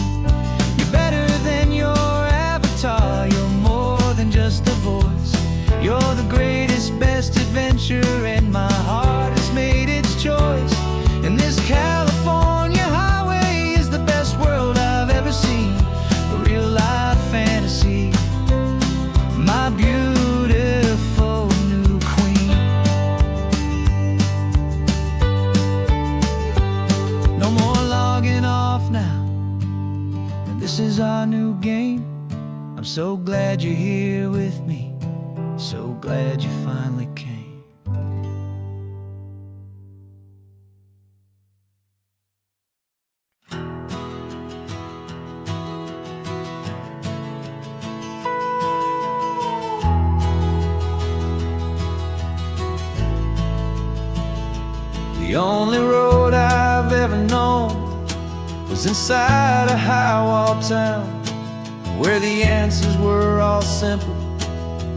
You're better than your avatar, you're more than just a voice. You're the greatest, best adventure, and my heart has made its choice. And this California highway is the best world I've ever seen, a real-life fantasy, my beautiful new queen. No more logging off now, and this is our new game. I'm so glad you're here with me, so glad you finally came. The only road I've ever known was inside a high-wall town, where the answers were all simple,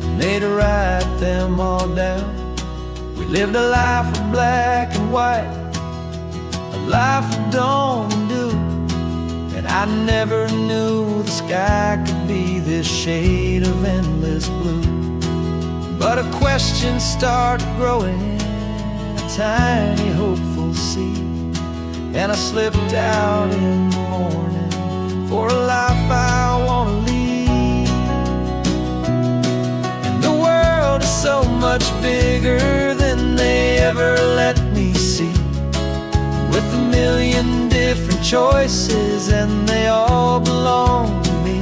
and they'd write them all down. We lived a life of black and white, a life of dawn and dew, and I never knew the sky could be this shade of endless blue. But a question started growing, tiny hopeful seed, and I slipped out in the morning for a life I want to lead. And the world is so much bigger than they ever let me see, with a million different choices and they all belong to me.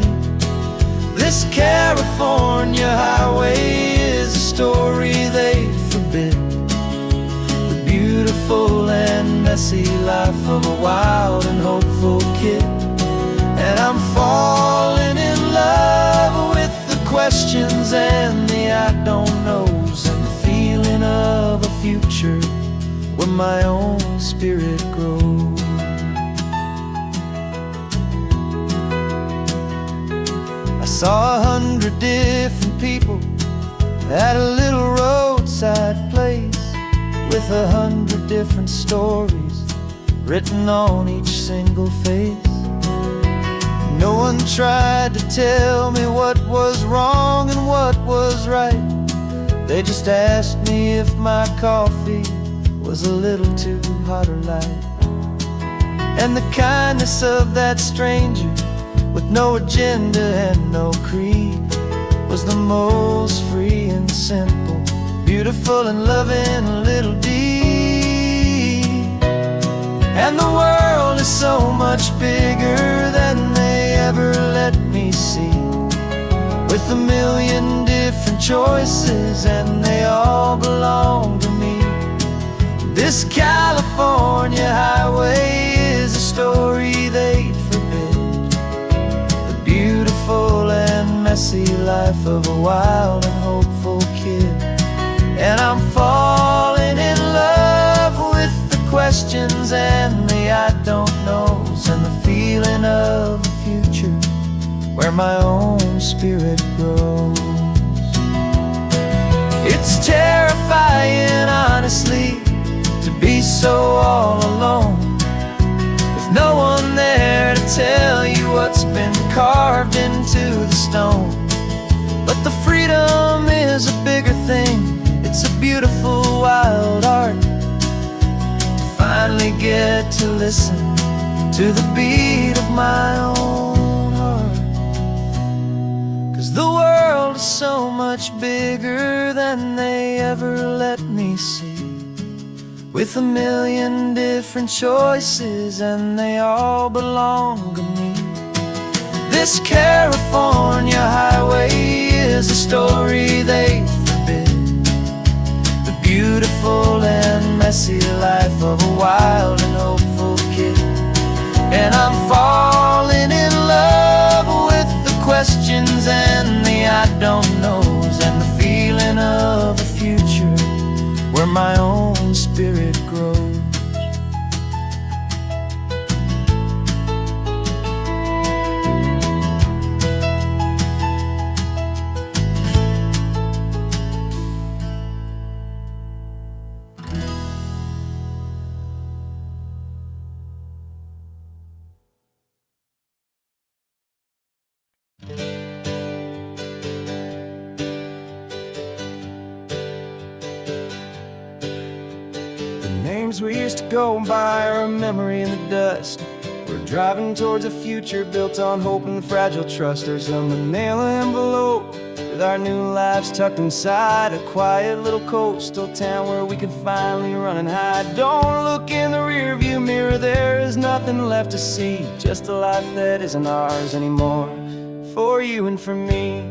This California highway is a story they forbid, beautiful and messy life of a wild and hopeful kid. And I'm falling in love with the questions and the I don't knows, and the feeling of a future where my own spirit grows. I saw 100 different people at a little roadside place, with 100 different stories written on each single face. No one tried to tell me what was wrong and what was right. They just asked me if my coffee was a little too hot or light. And the kindness of that stranger, with no agenda and no creed, was the most free and simple, beautiful and loving little deed. And the world is so much bigger than they ever let me see, with a million different choices and they all belong to me. This California highway is a story they'd forbid, the beautiful and messy life of a wild and hopeful kid. And I'm falling in love with the questions and the I don't knows, and the feeling of a future where my own spirit grows. It's terrifying, honestly, to be so all alone, with no one there to tell you what's been carved into the stone. But the freedom is a bigger thing. It's a beautiful wild art to finally get to listen to the beat of my own heart. 'Cause the world is so much bigger than they ever let me see, with a million different choices and they all belong to me. This California highway is a story they forbid, the beautiful and messy life of a wild and hopeful kid. And I'm falling in love with the questions and the I don't knows, and the feeling of a future where my own spirit grows. Names we used to go by are a memory in the dust. We're driving towards a future built on hope and fragile trust. There's a manila envelope with our new lives tucked inside, a quiet little coastal town where we can finally run and hide. Don't look in the rearview mirror, there is nothing left to see, just a life that isn't ours anymore, for you and for me.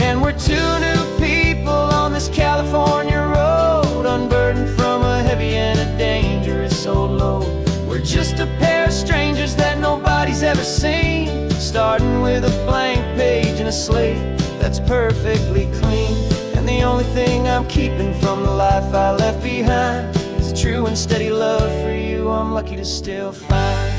And we're two new people on this California road, unburdened from a heavy and a dangerous old load. We're just a pair of strangers that nobody's ever seen, starting with a blank page and a slate that's perfectly clean. And the only thing I'm keeping from the life I left behind is a true and steady love for you I'm lucky to still find.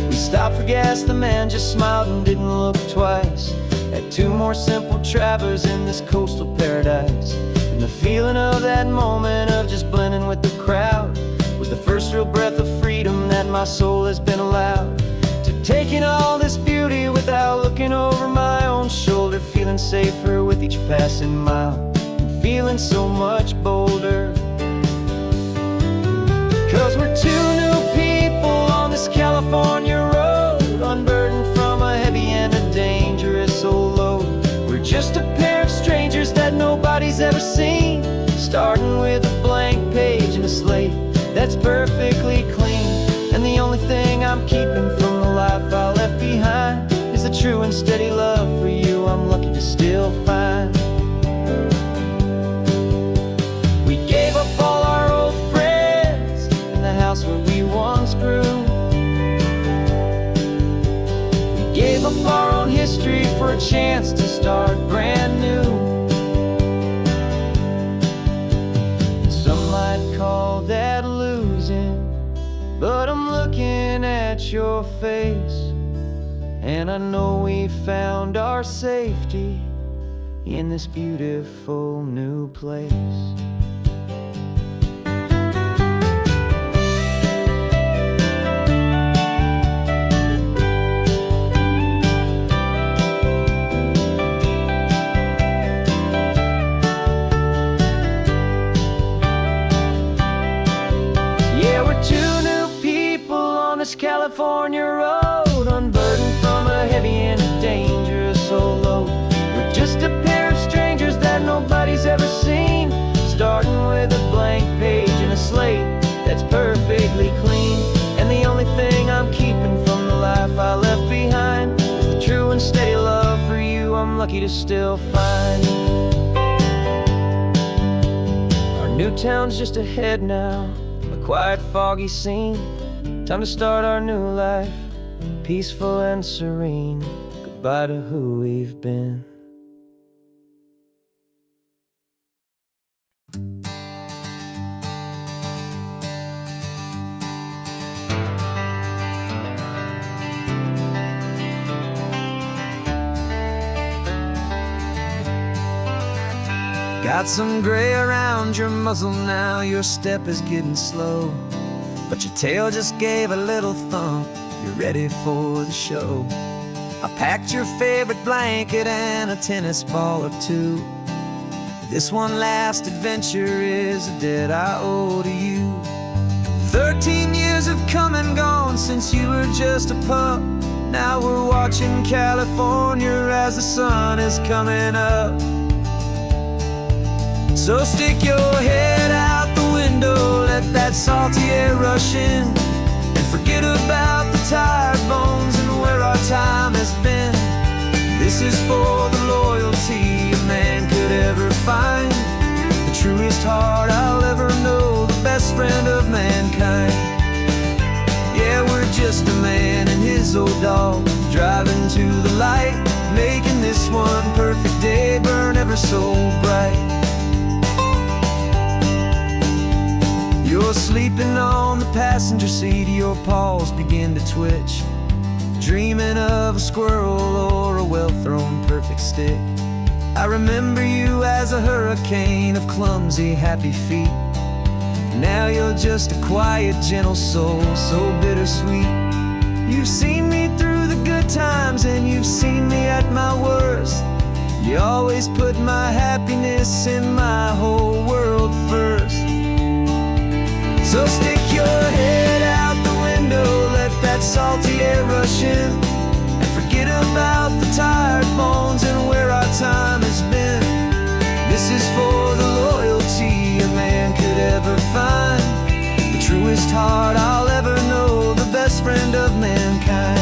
We stopped for gas, the man just smiled and didn't look twice at two more simple travelers in this coastal paradise. And the feeling of that moment of just blending with the crowd was the first real breath of freedom that my soul has been allowed to take in all this beauty without looking over my own shoulder, feeling safer with each passing mile and feeling so much bolder. 'Cause we're two new people on this California road, unburdened from a heavy and a dangerous old load. We're just a pair of strangers that nobody's ever seen, starting with a blank page and a slate that's perfectly clean. And the only thing I'm keeping from the life I left behind is a true and steady love for you I'm lucky to still find. We gave up all our old friends and the house where up our own history for a chance to start brand new. Some might call that losing, but I'm looking at your face, and I know we found our safety in this beautiful new place. Yeah, we're two new people on this California road, unburdened from a heavy and a dangerous old load. We're just a pair of strangers that nobody's ever seen, starting with a blank page and a slate that's perfectly clean. And the only thing I'm keeping from the life I left behind is the true and steady love for you I'm lucky to still find. Our new town's just ahead now, a quiet, foggy scene. Time to start our new life, peaceful and serene. Goodbye to who we've been. Got some gray around your muzzle now, your step is getting slow, but your tail just gave a little thump, you're ready for the show. I packed your favorite blanket and a tennis ball or two. This one last adventure is a debt I owe to you. 13 years have come and gone since you were just a pup. Now we're watching California as the sun is coming up. So stick your head out the window, let that salty air rush in, and forget about the tired bones and where our time has been. This is for the loyalty a man could ever find, the truest heart I'll ever know, the best friend of mankind. Yeah, we're just a man and his old dog, driving to the light, making this one perfect day burn ever so bright. You're sleeping on the passenger seat, your paws begin to twitch, dreaming of a squirrel or a well-thrown perfect stick. I remember you as a hurricane of clumsy, happy feet. Now you're just a quiet, gentle soul, so bittersweet. You've seen me through the good times and you've seen me at my worst. You always put my happiness in my whole world first. So stick your head out the window, let that salty air rush in, and forget about the tired bones and where our time has been. This is for the loyalty a man could ever find, the truest heart I'll ever know, the best friend of mankind.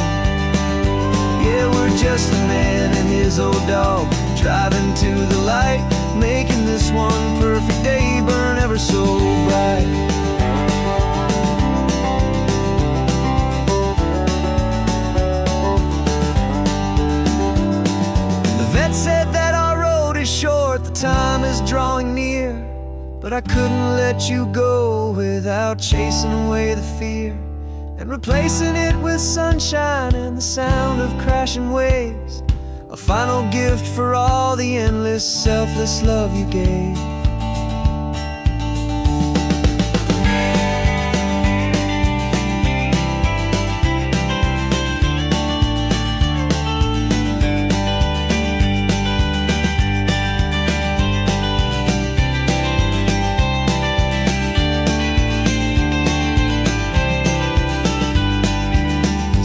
Yeah, we're just a man and his old dog, driving to the light, making this one perfect day burn ever so bright. Said that our road is short, the time is drawing near, but I couldn't let you go without chasing away the fear and replacing it with sunshine and the sound of crashing waves, a final gift for all the endless, selfless love you gave.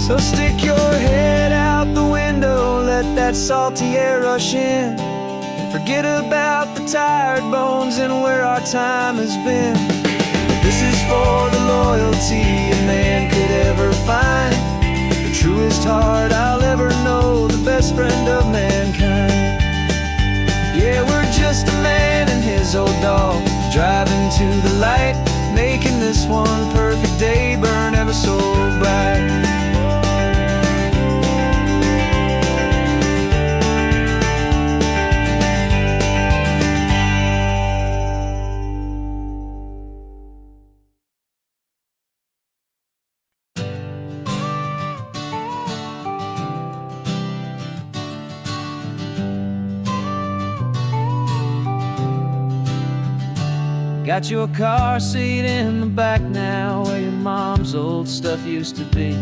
So stick your head out the window, let that salty air rush in, and forget about the tired bones and where our time has been. This is for the loyalty a man could ever find, the truest heart I'll ever know, the best friend of mankind. Yeah, we're just a man and his old dog, driving to the light, making this one perfect day burn ever so bright. Got your car seat in the back now, where your mom's old stuff used to be.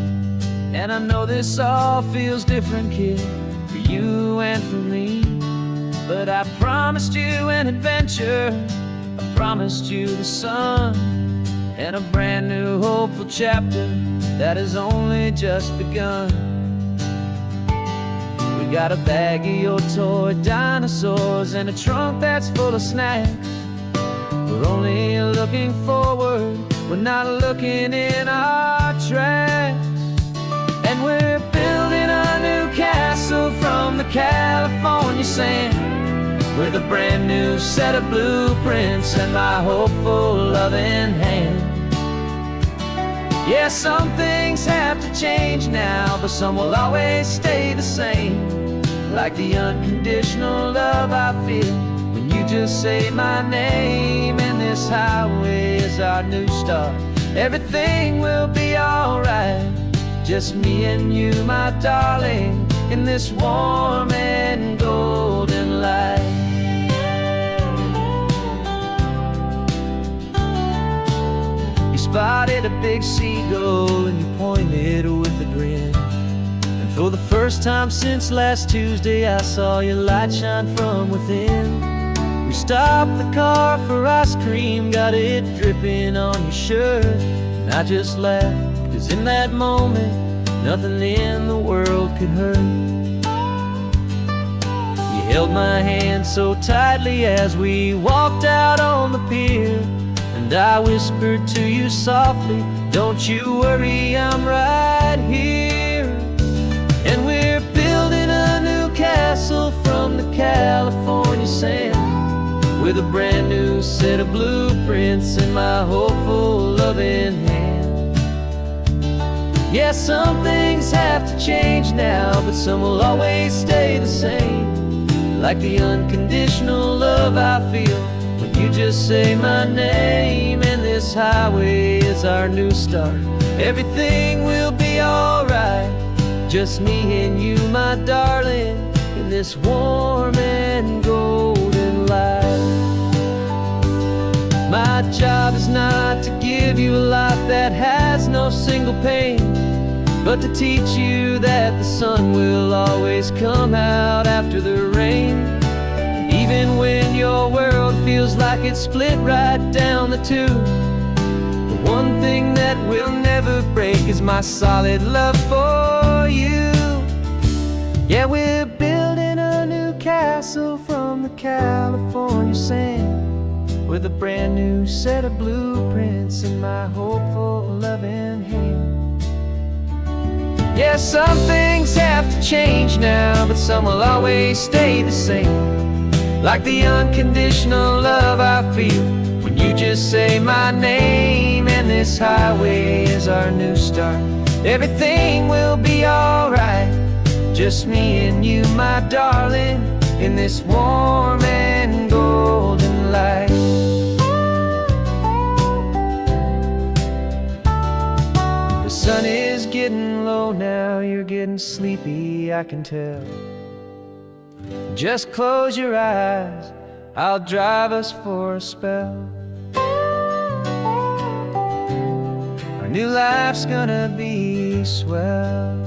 And I know this all feels different, kid, for you and for me. But I promised you an adventure, I promised you the sun, and a brand new hopeful chapter that has only just begun. We got a bag of your toy dinosaurs and a trunk that's full of snacks. We're only looking forward, we're not looking in our tracks. And we're building a new castle from the California sand, with a brand new set of blueprints and my hopeful loving hand. Yeah, some things have to change now, but some will always stay the same. Like the unconditional love I feel when you just say my name. And this highway is our new start. Everything will be alright, just me and you, my darling, in this warm and golden light. You spotted a big seagull and you pointed with a grin. And for the first time since last Tuesday, I saw your light shine from within. We stopped the car for ice cream, got it dripping on your shirt. And I just laughed, 'cause in that moment, nothing in the world could hurt. You held my hand so tightly as we walked out on the pier, and I whispered to you softly, don't you worry, I'm right here. And we're building a new castle from the California sand, with a brand new set of blueprints in my hopeful loving hand. Yeah, some things have to change now, but some will always stay the same. Like the unconditional love I feel when you just say my name. And this highway is our new start. Everything will be alright, just me and you, my darling, in this warm and golden light. My job is not to give you a life that has no single pain, but to teach you that the sun will always come out after the rain. Even when your world feels like it's split right down the two, the one thing that will never break is my solid love for you. Yeah, we're building a new castle from the California sand, with a brand new set of blueprints in my hopeful loving hand. Yeah, some things have to change now, but some will always stay the same. Like the unconditional love I feel when you just say my name. And this highway is our new start. Everything will be alright, just me and you, my darling, in this warm and golden light. The sun is getting low now, you're getting sleepy, I can tell. Just close your eyes, I'll drive us for a spell. Our new life's gonna be swell.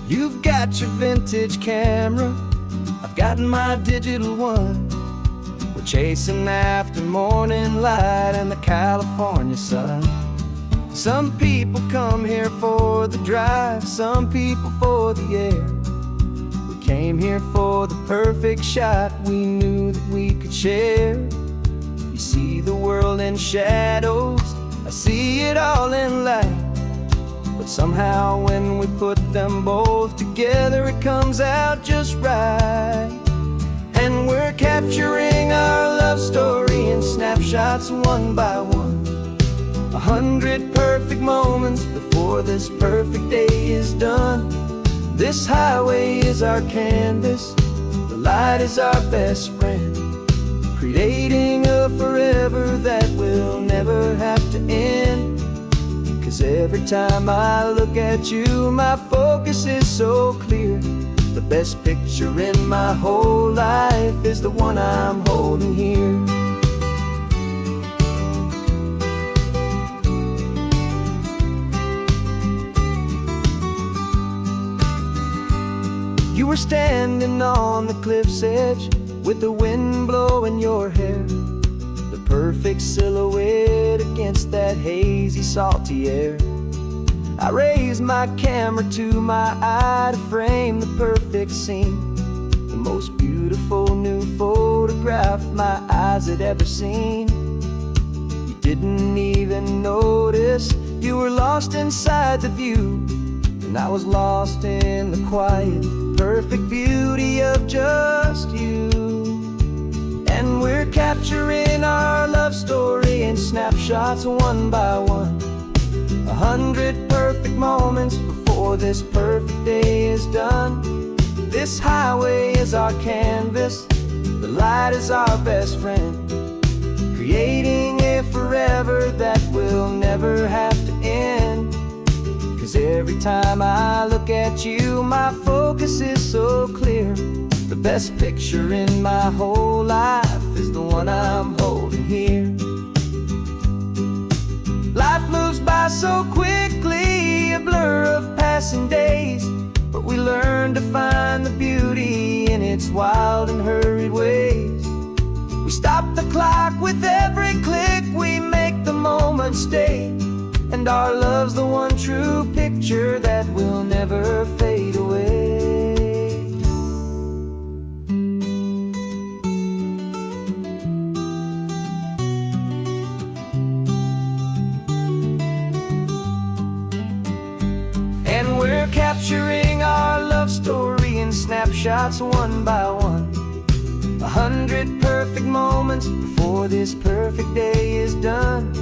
You've got your vintage camera, I've got my digital one. We're chasing after morning light and the California sun. Some people come here for the drive, some people for the air. We came here for the perfect shot we knew that we could share. You see the world in shadows, I see it all in light. But somehow when we put them both together, it comes out just right. And we're capturing our love story in snapshots one by one. 100 perfect moments before this perfect day is done. This highway is our canvas, the light is our best friend, creating a forever that will never have to end. 'Cause every time I look at you, my focus is so clear. The best picture in my whole life is the one I'm holding here. You were standing on the cliff's edge with the wind blowing your hair, the perfect silhouette against that hazy, salty air. I raised my camera to my eye to frame the perfect scene, the most beautiful new photograph my eyes had ever seen. You didn't even notice you were lost inside the view, and I was lost in the quiet, perfect beauty of just you. And we're capturing our love story in snapshots one by one, 100 perfect moments before this perfect day is done. This highway is our canvas, the light is our best friend, creating a forever that will never have to end. 'Cause every time I look at you, my focus is so clear. The best picture in my whole life is the one I'm holding here. Life moves by so quickly, a blur of passing days, but we learn to find the beauty in its wild and hurried ways. We stop the clock with every click, we make the moment stay, and our love's the one true picture that will never fade away. And we're capturing our love story in snapshots one by one, 100 perfect moments before this perfect day is done.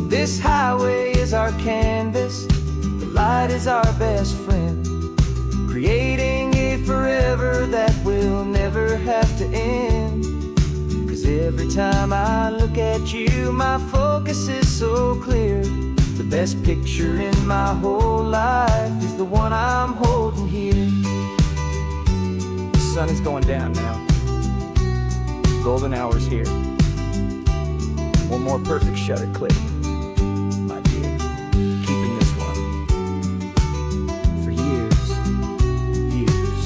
This highway is our canvas, the light is our best friend, creating a forever that will never have to end. 'Cause every time I look at you, my focus is so clear. The best picture in my whole life is the one I'm holding here. The sun is going down now. Golden hour's here. One more perfect shutter click, my dear. Keeping this one for years, years.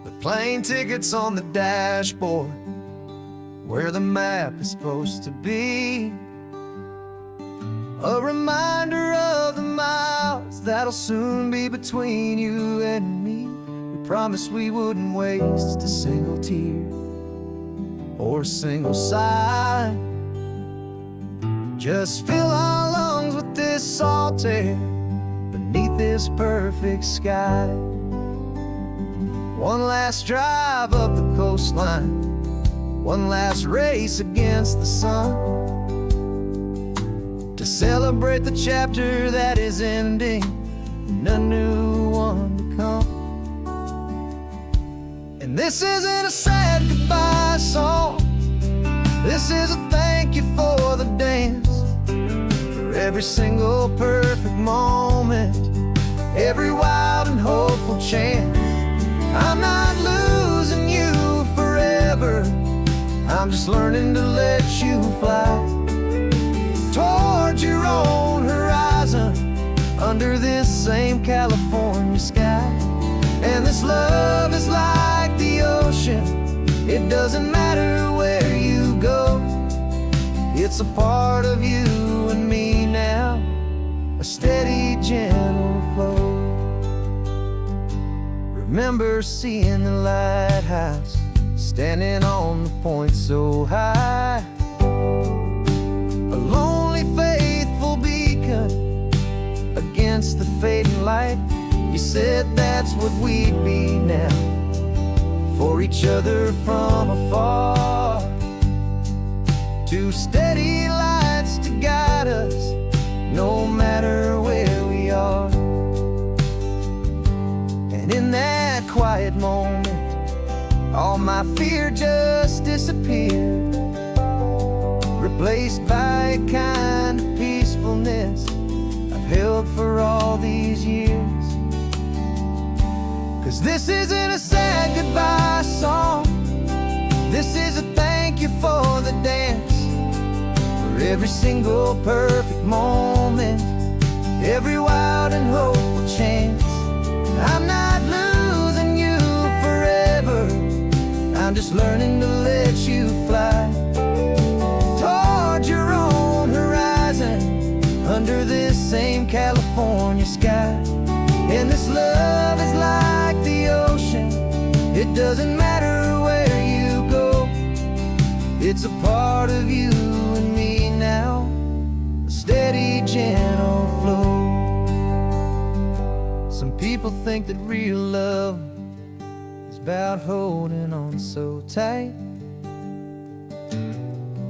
The plane ticket's on the dashboard, where the map is supposed to be. A reminder of the miles that'll soon be between you and me. We promised we wouldn't waste a single tear or a single sigh. Just fill our lungs with this salt air beneath this perfect sky. One last drive up the coastline, one last race against the sun, to celebrate the chapter that is ending and a new one to come. And this isn't a sad goodbye song, this is a thank you for the dance, for every single perfect moment, every wild and hopeful chance. I'm not losing you forever, I'm just learning to let you fly toward your own horizon, under this same California sky. And this love is like the ocean, it doesn't matter where you go, it's a part of you and me now, a steady, gentle flow. Remember seeing the lighthouse, standing on the point so high, a lonely, faithful beacon against the fading light. You said that that's what we'd be now, for each other from afar. Two steady lights to guide us, no matter where we are. And in that quiet moment, all my fear just disappeared, replaced by a kind of peacefulness I've held for all these years. 'Cause this isn't a sad goodbye song, this is a thank you for the dance, for every single perfect moment, every wild and hopeful chance. I'm not losing you forever, I'm just learning to let you fly toward your own horizon, under this same California sky. And this love is like the ocean, it doesn't matter where you go, it's a part of you and me now, a steady, gentle flow. Some people think that real love is about holding on so tight.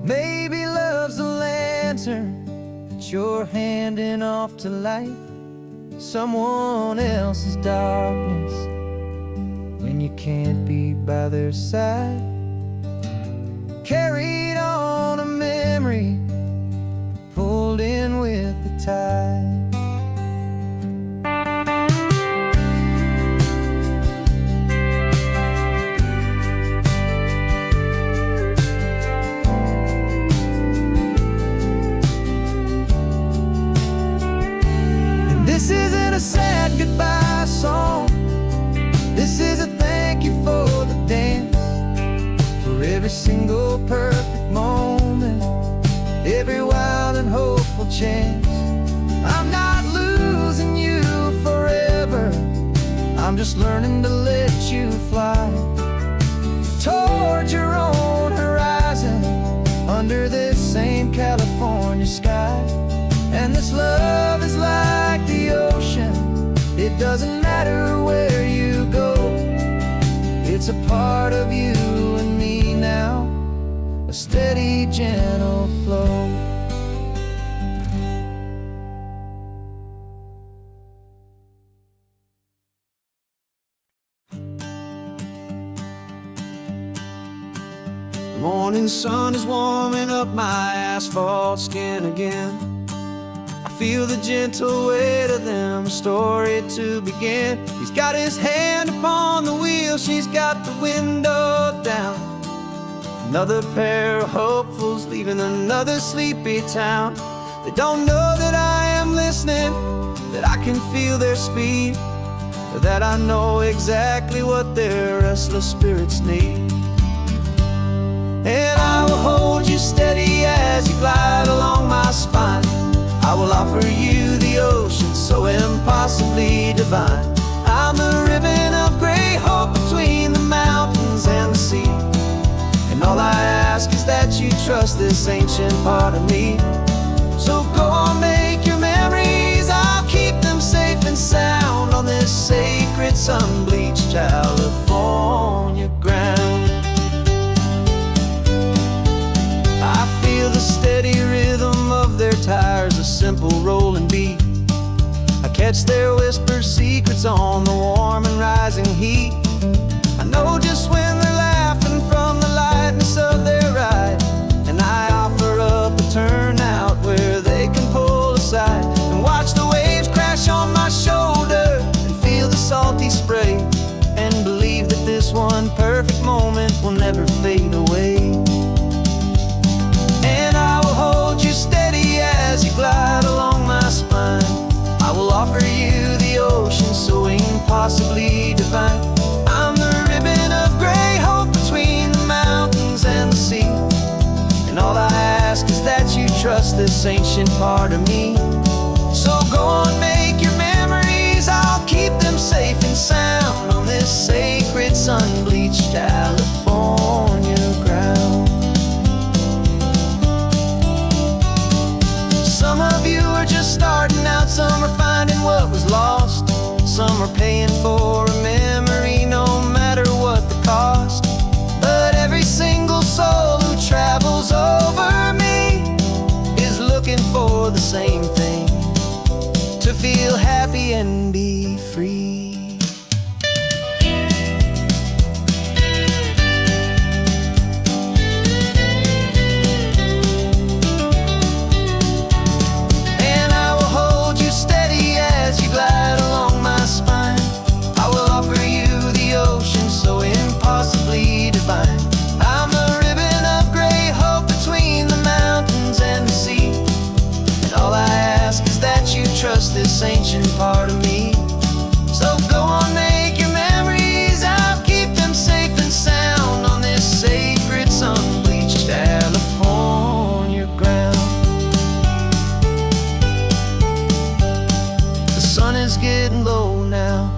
Maybe love's a lantern that you're handing off to light someone else's darkness when you can't be by their side. Carried on a memory, pulled in with the tide. This isn't a sad goodbye song, this is a thank you for the dance, for every single perfect moment, every wild and hopeful chance. I'm not losing you forever, I'm just learning to let you fly toward your own horizon, under this same California sky. And this love is like the ocean, it doesn't matter where you go, it's a part of you and me now, a steady, gentle flow. The morning sun is warming up my asphalt skin again. I feel the gentle weight of them, a story to begin. He's got his hand upon the wheel, she's got the window down. Another pair of hopefuls leaving another sleepy town. They don't know that I am listening, that I can feel their speed, or that I know exactly what their restless spirits need. And I will hold you steady as you glide along my spine. I will offer you the ocean so impossibly divine. I'm the ribbon of gray hope between the mountains and the sea. And all I ask is that you trust this ancient part of me. So go on, make your memories, I'll keep them safe and sound on this sacred sun-bleached California ground. I feel the steady rhythm of their tires, a simple rolling beat. I catch their whispered secrets on the warm and rising heat. I know just when they're laughing from the lightness of their ride, and I offer up a turnout where they can pull aside and watch the waves crash on my shoulder and feel the salty spray, and believe that this one perfect moment will never fade away. And I will hold you steady as you glide along my spine. I will offer you the ocean so impossibly divine. I'm the ribbon of gray hope between the mountains and the sea. And all I ask is that you trust this ancient part of me. So go on, make your memories, I'll keep them safe and sound on this sacred sun-bleached California ground. Some of you are just starting out, some are finding what was lost, some are paying for for the same thing, to feel happy and be free. And I will hold you steady as you glide along my spine. I will offer you the ocean so impossibly divine. I'm the ribbon of gray hope between the mountains and the sea. And all I ask is that you trust this ancient part of me. So go on, make your memories, I'll keep them safe and sound on this sacred sun-bleached California ground. The sun is getting low now,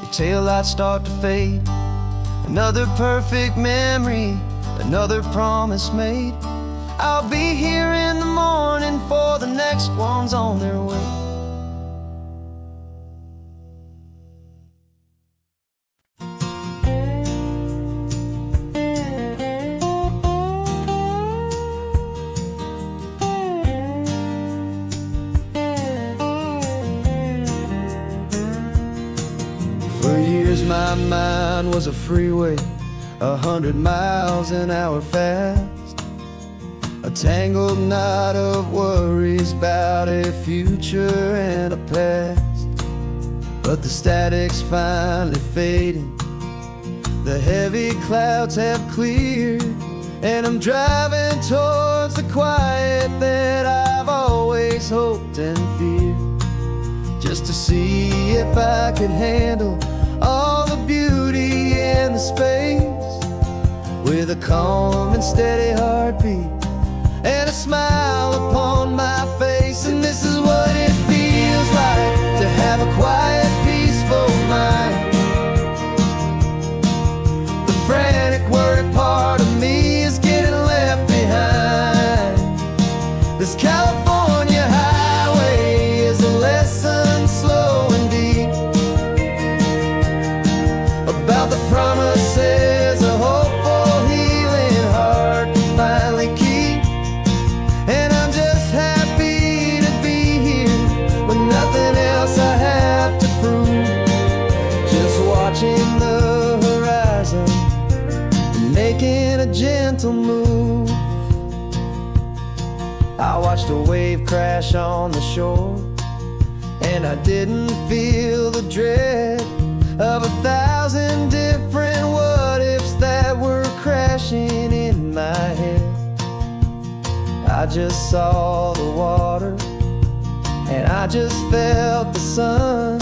your taillights start to fade. Another perfect memory, another promise made. I'll be here in the morning for the next ones on their way. For years my mind was a freeway, 100 miles an hour fast, a tangled knot of worries about a future and a past. But the static's finally fading, the heavy clouds have cleared, and I'm driving towards the quiet that I've always hoped and feared, just to see if I could handle all the beauty and the space, with a calm and steady heartbeat and a smile upon my face. And this is what it feels like to have a quiet, peaceful mind. The frantic, worried part of me is getting left behind. This California highway is a lesson slow and deep about the promises a hopeful, healing heart can finally keep. And I'm just happy to be here with nothing else I have to prove, just watching the horizon and making a gentle move. I watched a wave crash on the shore, and I didn't feel the dread of 1,000 different what-ifs that were crashing in my head. I just saw the water, and I just felt the sun.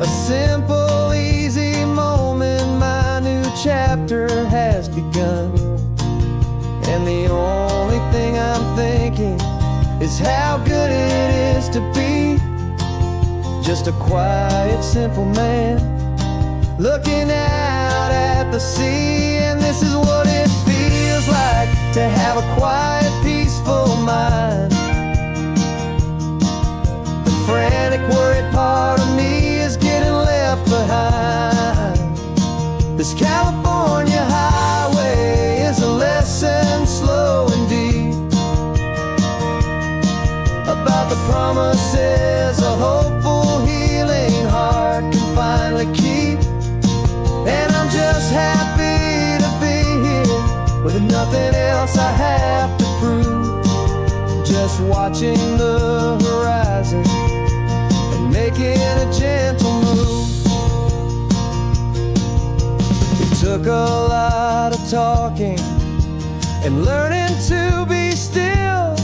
A simple, easy moment, my new chapter has begun. And the only thing I'm thinking is how good it is to be just a quiet, simple man looking out at the sea. And this is what it feels like to have a quiet, peaceful mind. The frantic, worried part of me is getting left behind. This California highway is a lesson slow and deep about the promises a hopeful, healing heart can finally keep. And I'm just happy to be here with nothing else I have to prove, just watching the horizon and making a gentle move. It took a lot of talking and learning to be still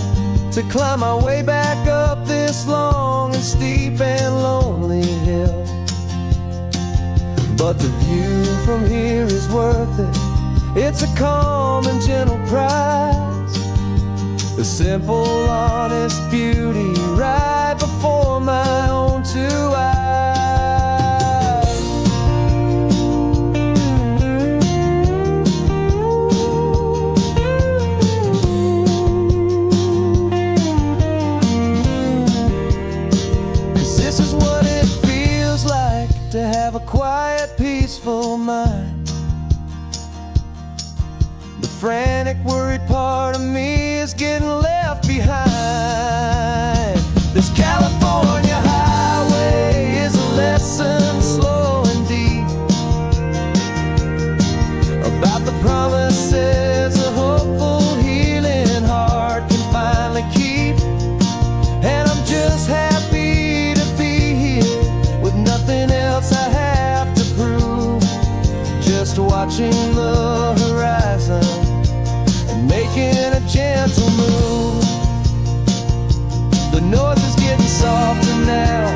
to climb my way back up this long and steep and lonely hill. But the view from here is worth it. It's a calm and gentle prize, the simple, honest beauty right before my own two eyes. To have a quiet, peaceful mind. The frantic, worried part of me is getting left behind. watching the horizon and making a gentle move. The noise is getting softer now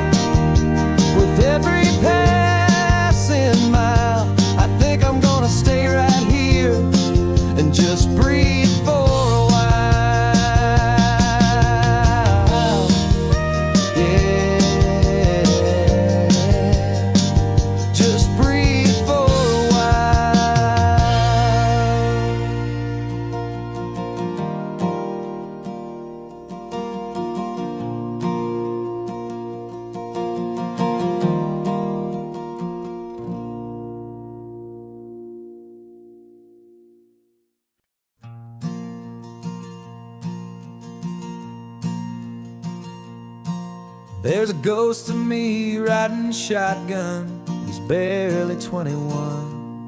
with every passing mile. I think I'm gonna stay right here and just breathe for a while. Yeah, just breathe for a while. There's a ghost of me riding shotgun. He's barely 21,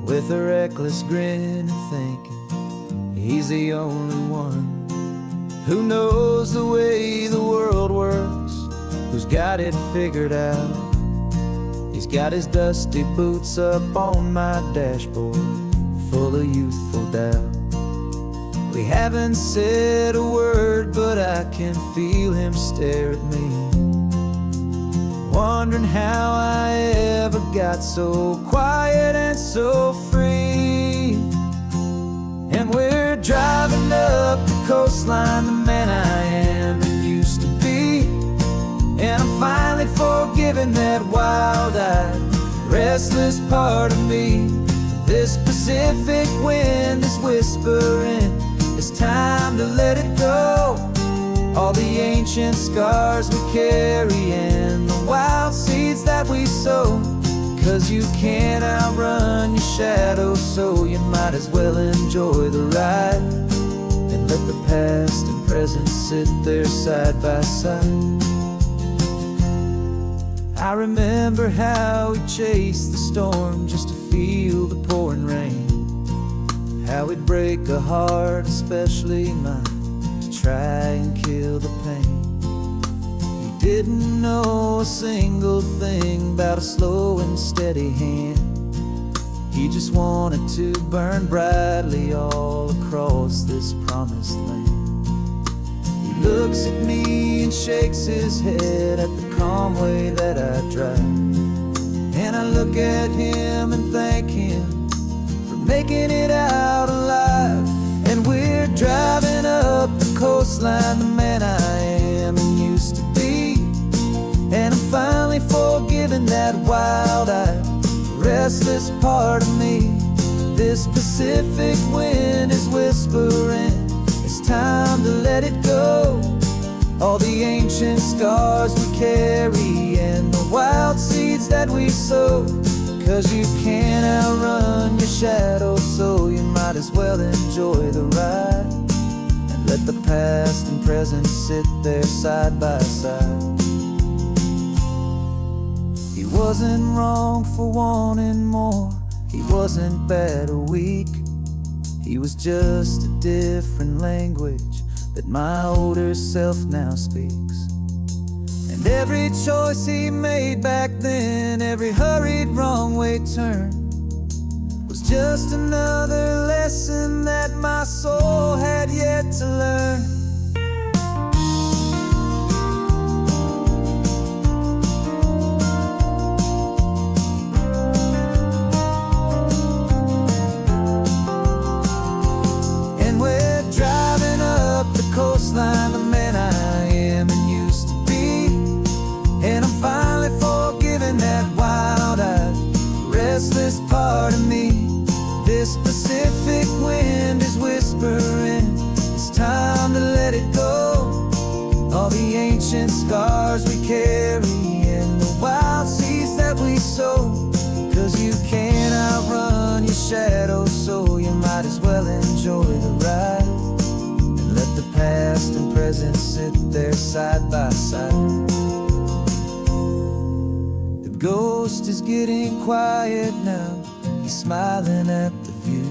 with a reckless grin and thinking he's the only one who knows the way the world works, who's got it figured out. He's got his dusty boots up on my dashboard, full of youthful doubt. We haven't said a word, but I can feel him stare at me, wondering how I ever got so quiet and so free. And we're driving up the coastline, the man I am and used to be. And I'm finally forgiving that wild-eyed, restless part of me. This Pacific wind is whispering, it's time to let it go. All the ancient scars we carry and the wild seeds that we sow. 'Cause you can't outrun your shadow, so you might as well enjoy the ride and let the past and present sit there side by side. I remember how we chased the storm just to feel the pouring rain, how we'd break a heart, especially mine, to try and kill the pain. He didn't know a single thing about a slow and steady hand. He just wanted to burn brightly all across this promised land. He looks at me and shakes his head at the calm way that I drive, and I look at him and thank him making it out alive. And we're driving up the coastline, the man I am and used to be. And I'm finally forgiving that wild-eyed, restless part of me. This Pacific wind is whispering, it's time to let it go. All the ancient scars we carry and the wild seeds that we sow. 'Cause you can't outrun your shadow, so you might as well enjoy the ride and let the past and present sit there side by side. He wasn't wrong for wanting more, he wasn't bad or weak. He was just a different language that my older self now speaks. And every choice he made back then, every hurried wrong way turn, was just another lesson that my soul had yet to learn. And we're driving up the coastline, the man I am and used to be. And I'm finally forgiving that wild-eyed, restless part of me. This Pacific wind is whispering, it's time to let it go. All the ancient scars we carry and the wild seeds that we sow. 'Cause you can't outrun your shadow, so you might as well enjoy the ride and let the past and present sit there side by side. The ghost is getting quiet now, he's smiling at the view.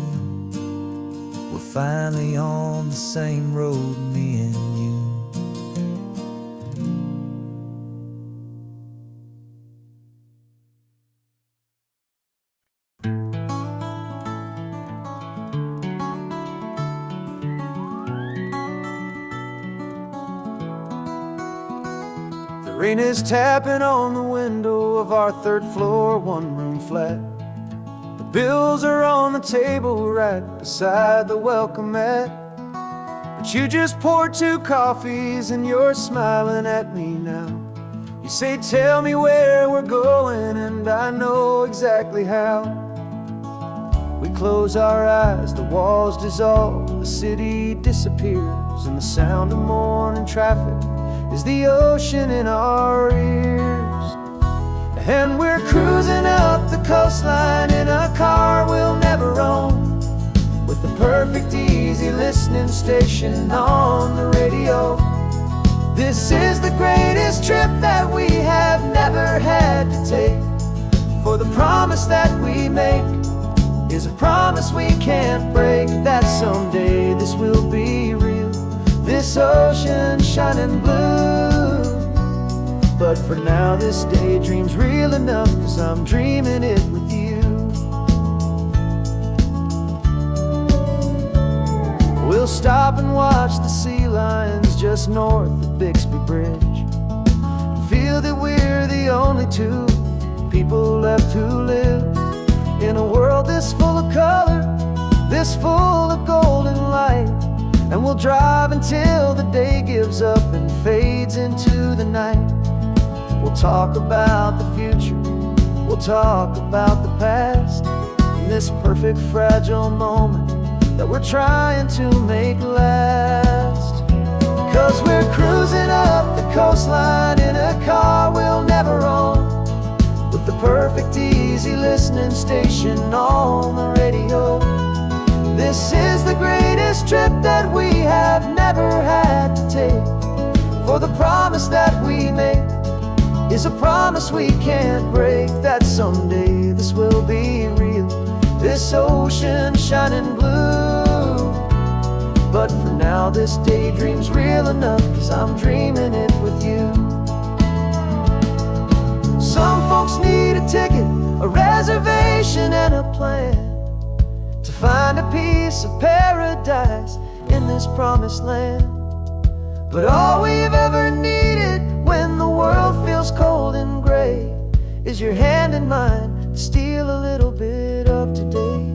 We're finally on the same road, me and you. Rain is tapping on the window of our third floor, one-room flat. The bills are on the table right beside the welcome mat. But you just poured 2 coffees and you're smiling at me now. You say, tell me where we're going, and I know exactly how. We close our eyes, the walls dissolve, the city disappears, and the sound of morning traffic is the ocean in our ears. And we're cruising up the coastline in a car we'll never own, with the perfect easy listening station on the radio. This is the greatest trip that we have never had to take, for the promise that we make is a promise we can't break, that someday this will be real, this ocean shining blue. But for now this daydream's real enough, 'cause I'm dreaming it with you. We'll stop and watch the sea lions just north of Bixby Bridge, and feel that we're the only 2 people left who live in a world this full of color, this full of golden light. And we'll drive until the day gives up and fades into the night. We'll talk about the future, we'll talk about the past, in this perfect fragile moment that we're trying to make last. 'Cause we're cruising up the coastline in a car we'll never own, with the perfect easy listening station on the radio. This is the greatest trip that we have never had to take, for the promise that we make is a promise we can't break, that someday this will be real, this ocean shining blue. But for now this daydream's real enough, 'cause I'm dreaming it with you. Some folks need a ticket, a reservation and a plan, to find a piece of paradise in this promised land. But all we've ever needed when the world feels cold and gray is your hand in mine to steal a little bit of today.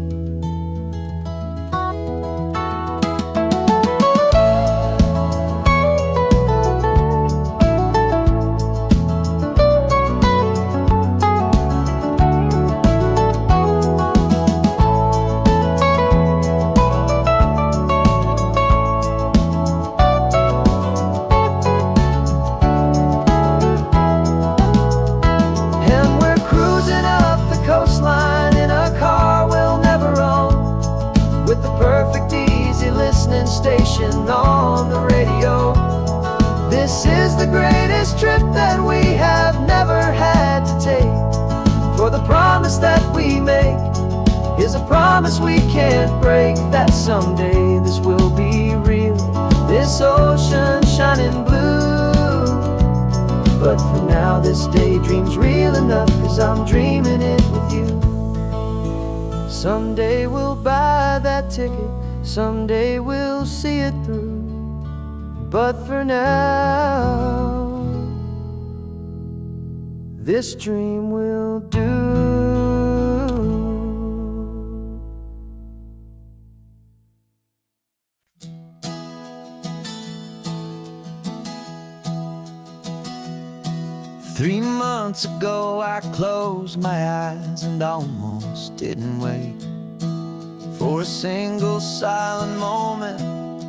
Station on the radio. This is the greatest trip that we have never had to take, for the promise that we make is a promise we can't break, that someday this will be real, this ocean shining blue. But for now this daydream's real enough, 'cause I'm dreaming it with you. Someday we'll buy that ticket, someday we'll see it through, but for now this dream will do. Three months ago I closed my eyes and almost didn't wake. For a single silent moment,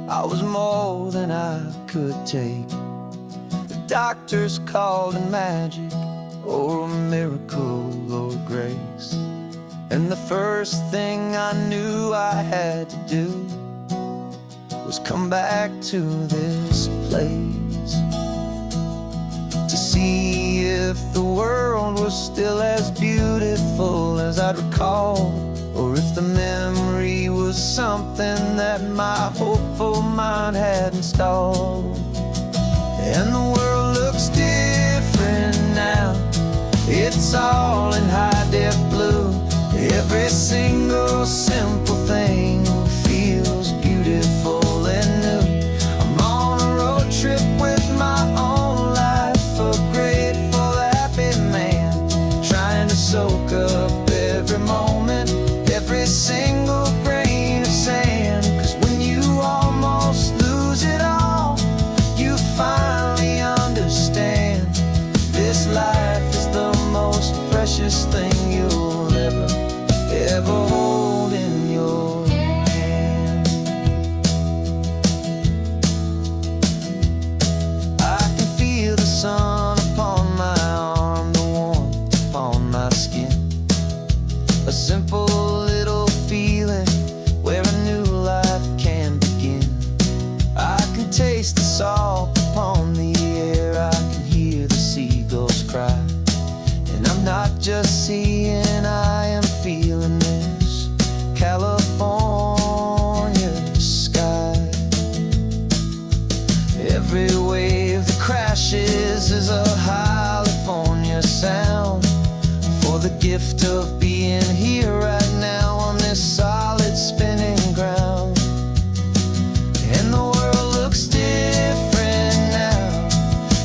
I was more than I could take. The doctors called it magic, or a miracle, or grace. And the first thing I knew I had to do was come back to this place, to see if the world was still as beautiful as I'd recall, or if the memory was something that my hopeful mind had installed. And the world looks different now, it's all in high-def blue. Every single simple thing feels beautiful and new. I'm on a road trip with my own life upgrade. every wave that crashes is a California sound. For the gift of being here right now on this solid spinning ground. And the world looks different now.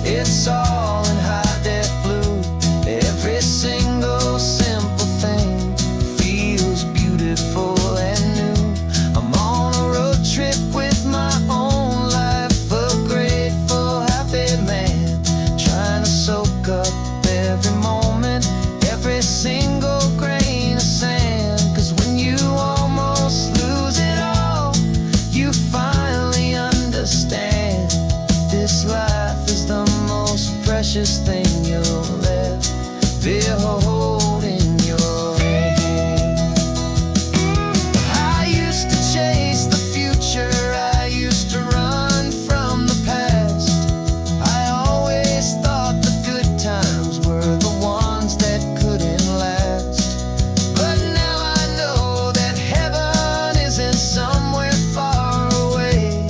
It's all in high def blue. Every single simple thing feels beautiful and new. I'm on a road trip with my own life, a grateful, happy man, trying to soak up every moment, every single grain of sand. 'Cause when you almost lose it all, you finally understand this life is the most precious thing you'll ever hold in your hand. I used to chase the future, I used to run from the past. I always thought the good times were the ones that couldn't last. But now I know that heaven isn't somewhere far away.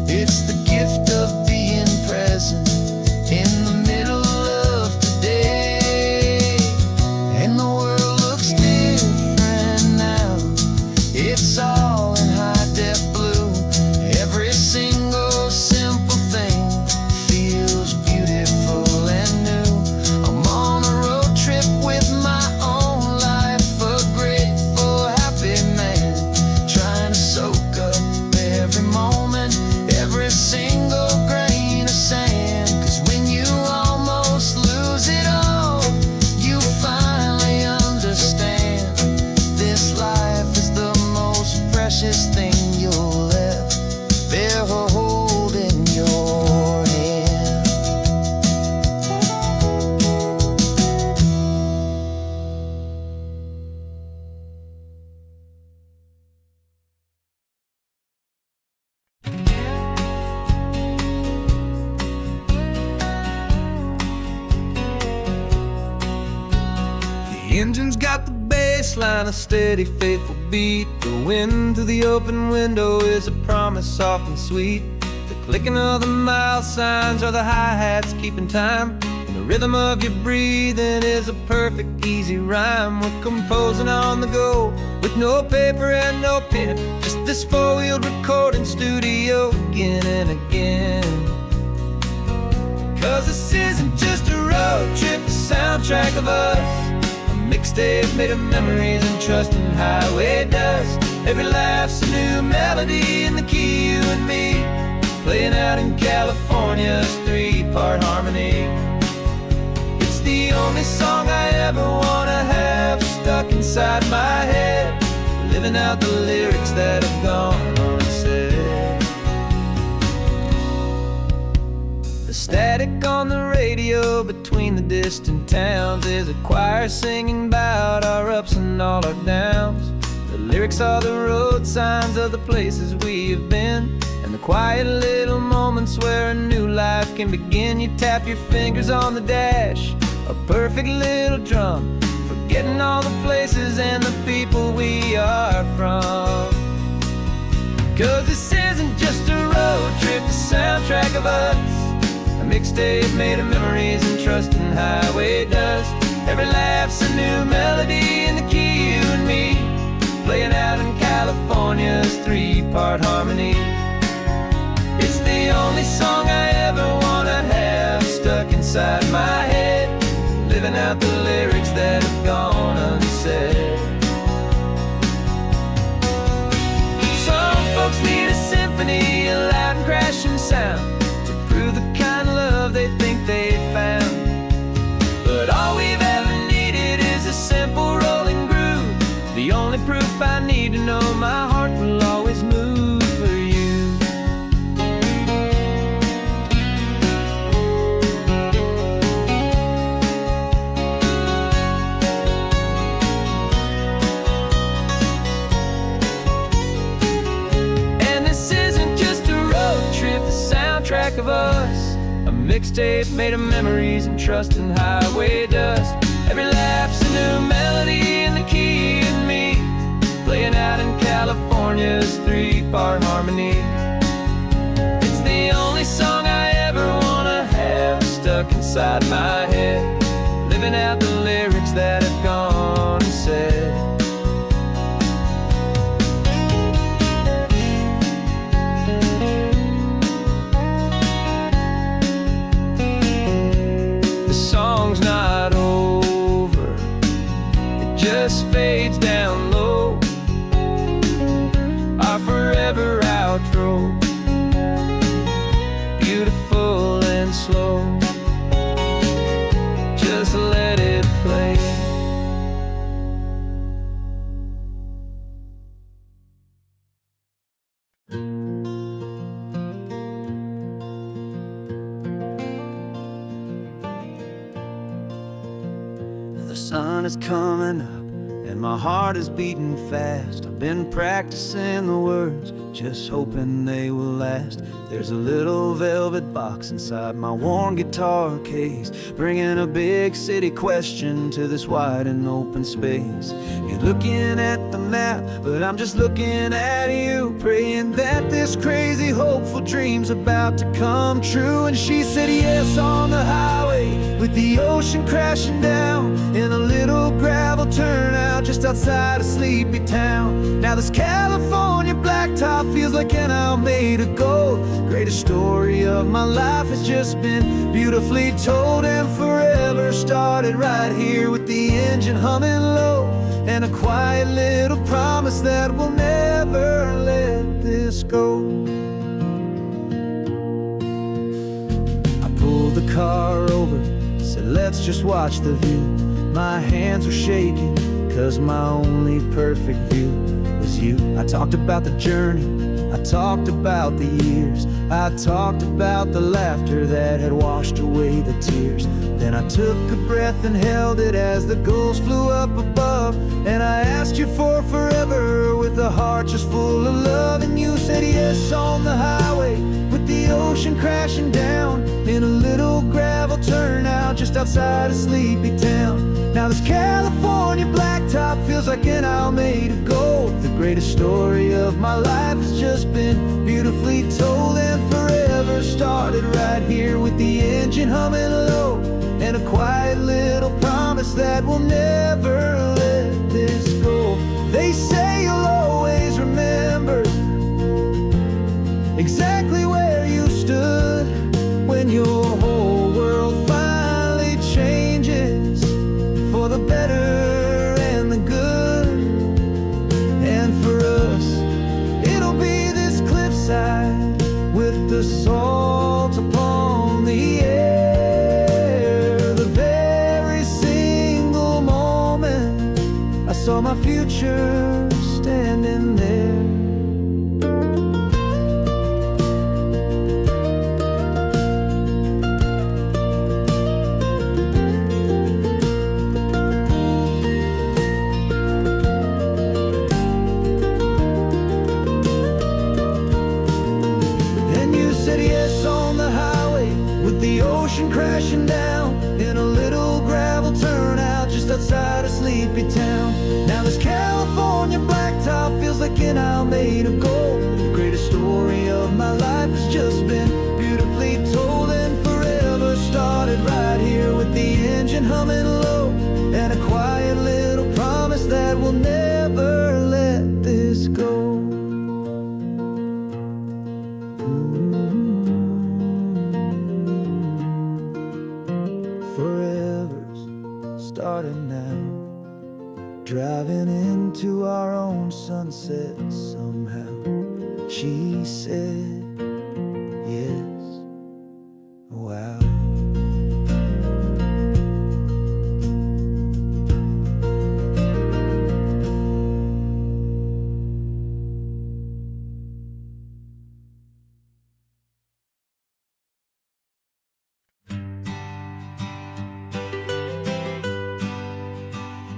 It's the gift of being present in the middle of today. And the world looks different now. It's all in high def blue. Every single simple thing feels beautiful and new. I'm on a road trip with my own life, a grateful, happy man, trying to soak up every moment, every single grain of sand. 'Cause when you almost lose it all, you finally understand this life is the most precious thing you'll ever hold in your hand. The engine's got the bass line, a steady, faithful beat. The wind through the open window is a promise soft and sweet. The clicking of the mile signs are the hi-hats keeping time. And the rhythm of your breathing is a perfect, easy rhyme. We're composing on the go with no paper and no pen. Just this four-wheeled recording studio again and again. 'Cause this isn't just a road trip, the soundtrack of us. Mixtape made of memories and trust in highway dust. Every laugh's a new melody in the key, you and me, playing out in California's three-part harmony. It's the only song I ever wanna have stuck inside my head, living out the lyrics that have gone unsaid. The static on the radio between the distant towns is a choir singing about our ups and all our downs. The lyrics are the road signs of the places we have been, and the quiet little moments where a new life can begin. You tap your fingers on the dash, a perfect little drum, forgetting all the places and the people we are from. 'Cause this isn't just a road trip, the soundtrack of us. A mixtape made of memories and trust in highway dust. Every laugh's a new melody in the key, you and me, playing out in California's three-part harmony. It's the only song I ever wanna have stuck inside my head, living out the lyrics that have gone unsaid. Some folks need a symphony, a loud and crashing sound, the kind of love they think they found. But all we've ever needed is a simple rolling groove, the only proof I need to know my heart will always move for you. And this isn't just a road trip, the soundtrack of us. A mixtape made of memories and trust in highway dust. Every laugh's a new melody in the key, and me, playing out in California's three-part harmony. It's the only song I ever inside my head, living out the lyrics that have gone and said. The song's not over, it just fades down low, our forever outro, beautiful and slow. Just let it play. The sun is coming up and my heart is beating fast. I've been practicing the words, just hoping they will last. There's a little velvet box inside my worn guitar case, bringing a big city question to this wide and open space. You're looking at the map, but I'm just looking at you, praying that this crazy hopeful dream's about to come true. And she said yes on the highway, with the ocean crashing down in a little gravel turnout just outside of sleepy town. Now this California blacktop feels like an isle made of gold. Greatest story of my life has just been beautifully told, and forever started right here with the engine humming low, and a quiet little promise that we'll never let this go. I pulled the car over, said let's just watch the view. My hands were shaking, cause my only perfect view was you. I talked about the journey, I talked about the years, I talked about the laughter that had washed away the tears. Then I took a breath and held it as the gulls flew up above, and I asked you for forever with a heart just full of love. And you said yes on the highway, with the ocean crashing down in a little gravel turnout just outside of sleepy town. Now this California blacktop feels like an isle made of gold. The greatest story of my life has just been beautifully told, and forever started right here with the engine humming low, and a quiet little promise that we'll never let this go. They say you'll always remember exactly where you stood when your whole world finally changes for the better and the good. And for us, it'll be this cliffside with the salt upon the air. The very single moment I saw my future standing there. Crashing down in a little gravel turnout just outside of sleepy town. Now this California blacktop feels like an isle made of gold. The greatest story of my life has just been beautifully told, and forever started right here with the engine humming low, and a quiet little promise that we'll never let this go. Starting now, driving into our own sunset somehow. She said yes, wow.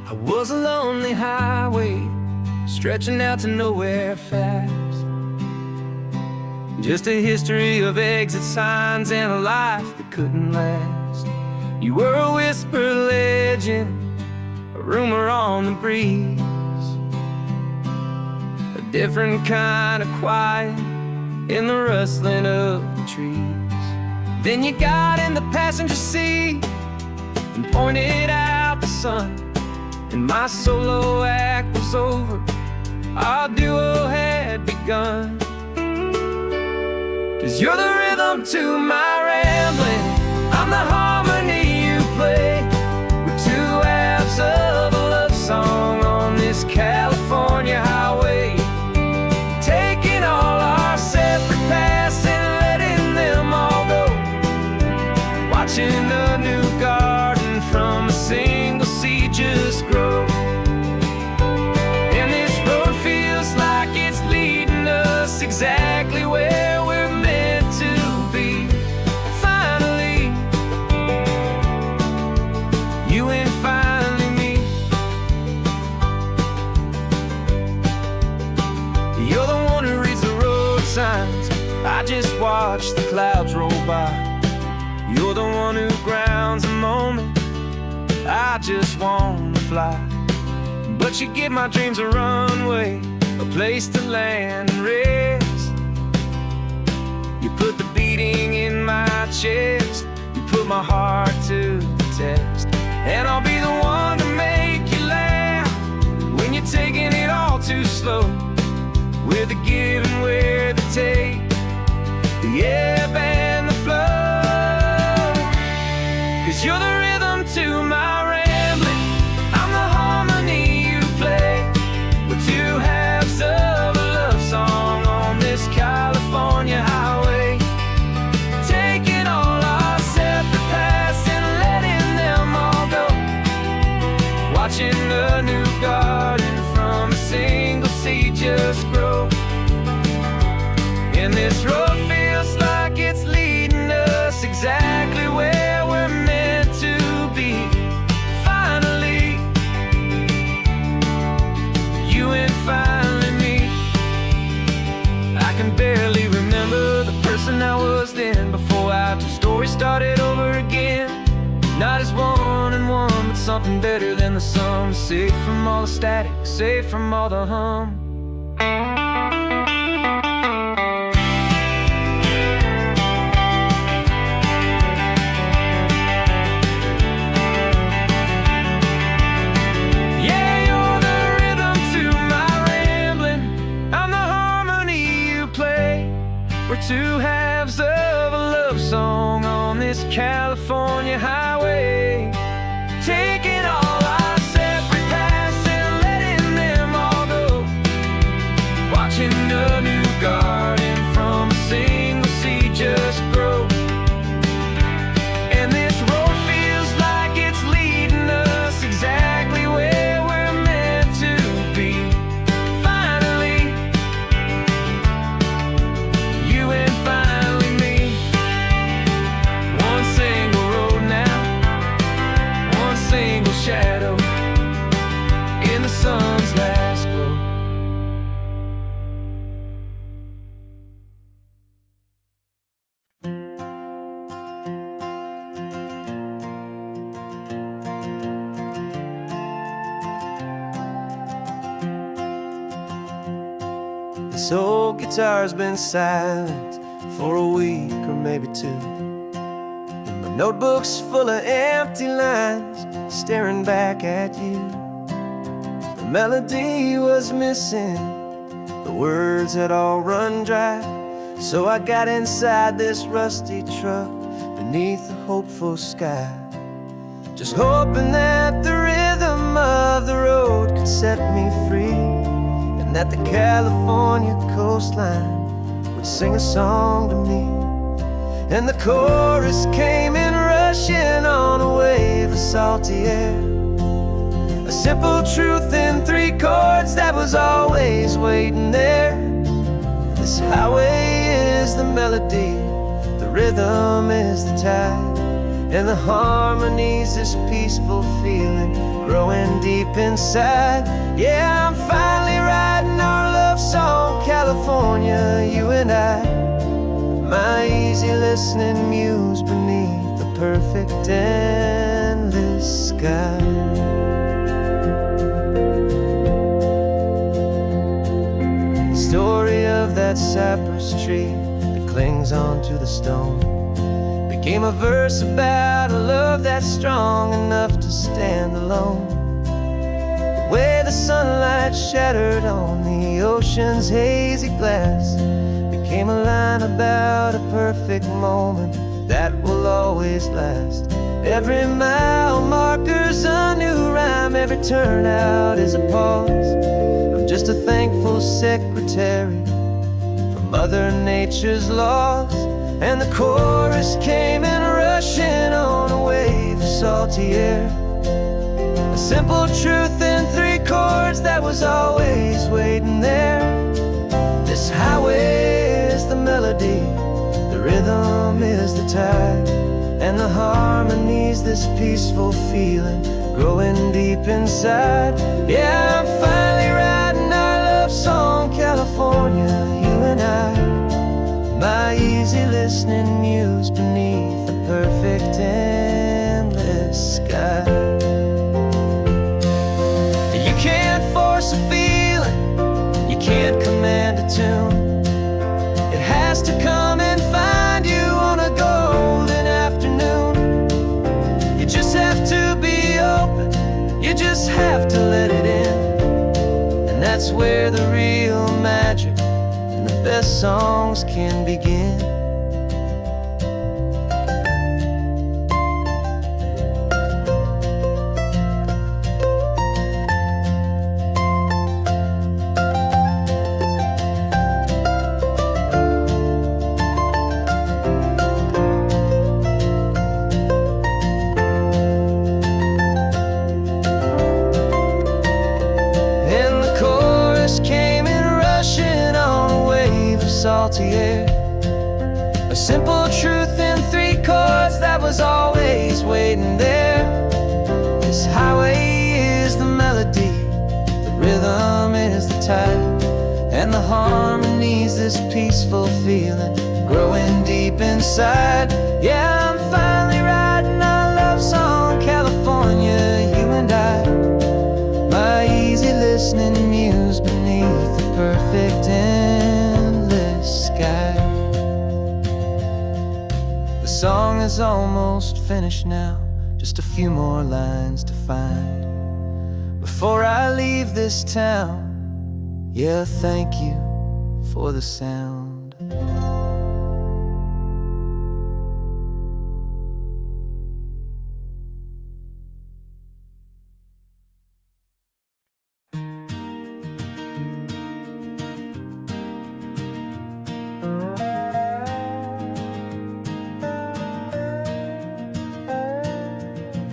I was a lonely highway, stretching out to nowhere fast. Just a history of exit signs and a life that couldn't last. You were a whisper legend, a rumor on the breeze, a different kind of quiet in the rustling of the trees. Then you got in the passenger seat and pointed out the sun, and my solo act was over, our duo had begun. 'Cause you're the rhythm to my rambling, I'm the harmony you play. We're two halves of a love song on this California highway, taking all our separate paths and letting them all go, watching a new garden from a single seed just grow. And this road feels like it's leading us exactly where we're meant to be. Finally, you and finally me. You're the one who reads the road signs, I just watch the clouds roll by. You're the one who grounds a moment, I just wanna fly. But you give my dreams a runway, a place to land and rest. You put the beating in my chest, you put my heart to the test. And I'll be the one to make you laugh when you're taking it all too slow. We're the give and we're the take, the ebb and the flow. 'Cause you're the rhythm to my rambling, I'm the harmony you play. We're two halves of a love song on this California highway, taking all our separate paths and letting them all go, watching a new garden from a single seed just grow. And this road feels like it's leading us exactly where we're meant to be. Finally, you and finally me. I can barely remember the person I was then, before our two stories started over again. Not as one and one, but something better than the sum. Safe from all the static, safe from all the hum. We're two halves of a love song on this California highway, taking all our separate paths and letting them all go, watching a new garden from a single seed just grow. And this road feels like it's leading us exactly where we're meant to be. Finally, you and finally me. One single road now, one single shadow in the sun's last glow. This old guitar's been silent for a week or maybe two, and my notebook's full of empty lines staring back at you. The melody was missing, the words had all run dry, so I got inside this rusty truck beneath a hopeful sky, just hoping that the rhythm of the road could set me free, and that the California coastline would sing a song to me. And the chorus came in rushing on a wave of salty air, a simple truth in 3 chords that was always waiting there. This highway is the melody, the rhythm is the tide, and the harmony's this peaceful feeling growing deep inside. Yeah, I'm finally writing our love song, California, you and I, my easy listening muse beneath the perfect endless sky. The story of that cypress tree that clings onto the stone became a verse about a love that's strong enough to stand alone. The way the sunlight shattered on the ocean's hazy glass became a line about a perfect moment that will always last. Every mile marker's a new rhyme, every turnout is a pause. I'm just a thankful secretary for Mother Nature's laws. And the chorus came in rushing on a wave of salty air. A simple truth in 3 chords that was always waiting there. This highway is the melody, the rhythm is the tide, and the harmony's this peaceful feeling growing deep inside. Yeah, I'm finally writing our love song, California, you and I. My easy listening muse beneath the perfect endless sky. You can't force a feeling, you can't command a tune. It has to come and find you on a golden afternoon. You just have to be open, you just have to let it in. And that's where the real magic, the best songs can begin. And the chorus came in rushing on a wave of salty air. A simple truth in 3 chords that was always waiting there. This highway is the melody, the rhythm is the tide, and the harmony's this peaceful feeling growing deep inside. Yeah, I'm finally writing our love song, California, you and I. My easy listening muse beneath the perfect endless sky. The song is almost finished now, just a few more lines to find before I leave this town. Yeah, thank you for the sound.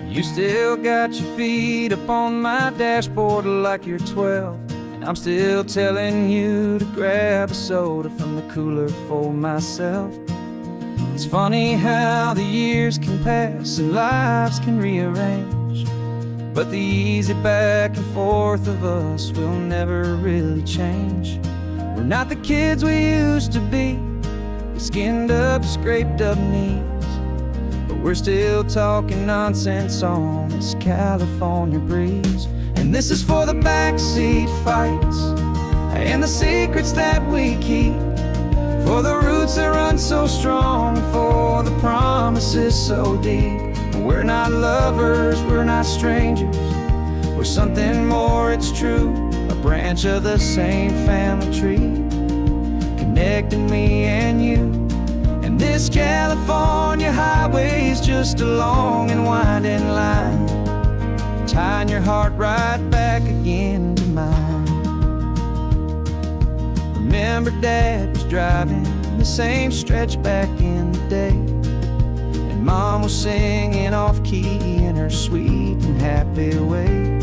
You still got your feet up on my dashboard like you're 12, and I'm still telling you to grab a soda from the cooler for myself. It's funny how the years can pass and lives can rearrange, but the easy back and forth of us will never really change. We're not the kids we used to be, with skinned up, scraped up knees, but we're still talking nonsense on this California breeze. And this is for the backseat fights and the secrets that we keep, for the roots that run so strong, for the promises so deep. We're not lovers, we're not strangers, we're something more, it's true. A branch of the same family tree, connecting me and you. And this California highway is just a long and winding line, tying your heart right back again to mine. Remember Dad was driving the same stretch back in the day, and Mom was singing off-key in her sweet and happy way.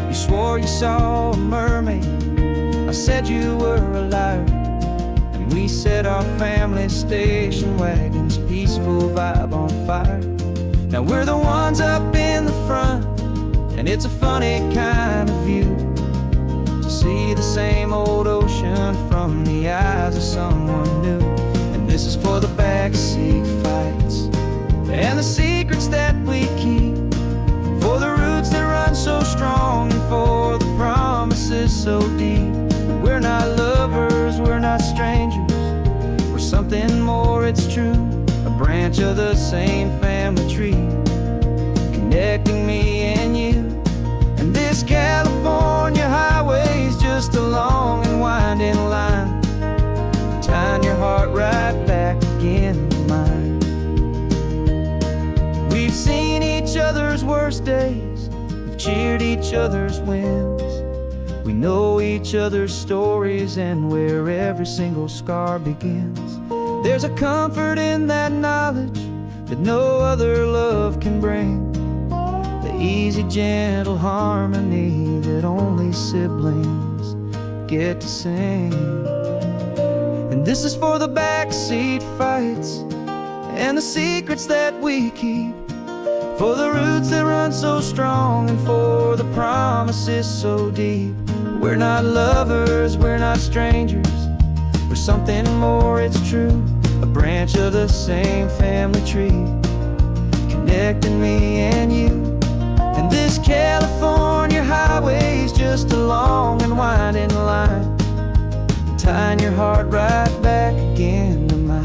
You swore you saw a mermaid, I said you were a liar, and we set our family station wagon's peaceful vibe on fire. Now we're the ones up in the front, and it's a funny kind of view to see the same old ocean from the eyes of someone new. And this is for the backseat fights and the secrets that we keep, for the roots that run so strong, and for the promises so deep. We're not lovers, we're not strangers, we're something more, it's true. A brand branch of the same family tree, connecting me and you. And this California highway's just a long and winding line, tying your heart right back again to mine. We've seen each other's worst days, we've cheered each other's wins. We know each other's stories and where every single scar begins. There's a comfort in that knowledge that no other love can bring, the easy, gentle harmony that only siblings get to sing. And this is for the backseat fights and the secrets that we keep, for the roots that run so strong and for the promises so deep. We're not lovers, we're not strangers, we're something more, it's true. A branch of the same family tree, connecting me and you. And this California highway's just a long and winding line, tying your heart right back again to mine.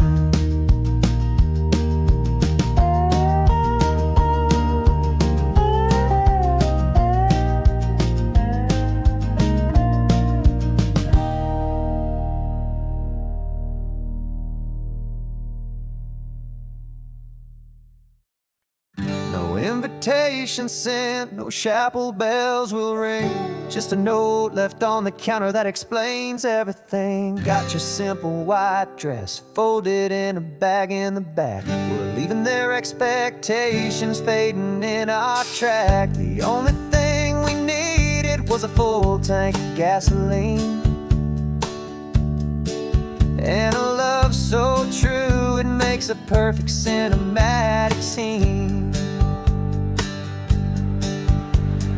No invitation sent, no chapel bells will ring, just a note left on the counter that explains everything. Got your simple white dress folded in a bag in the back. We're leaving their expectations fading in our track. The only thing we needed was a full tank of gasoline, and a love so true it makes a perfect cinematic scene.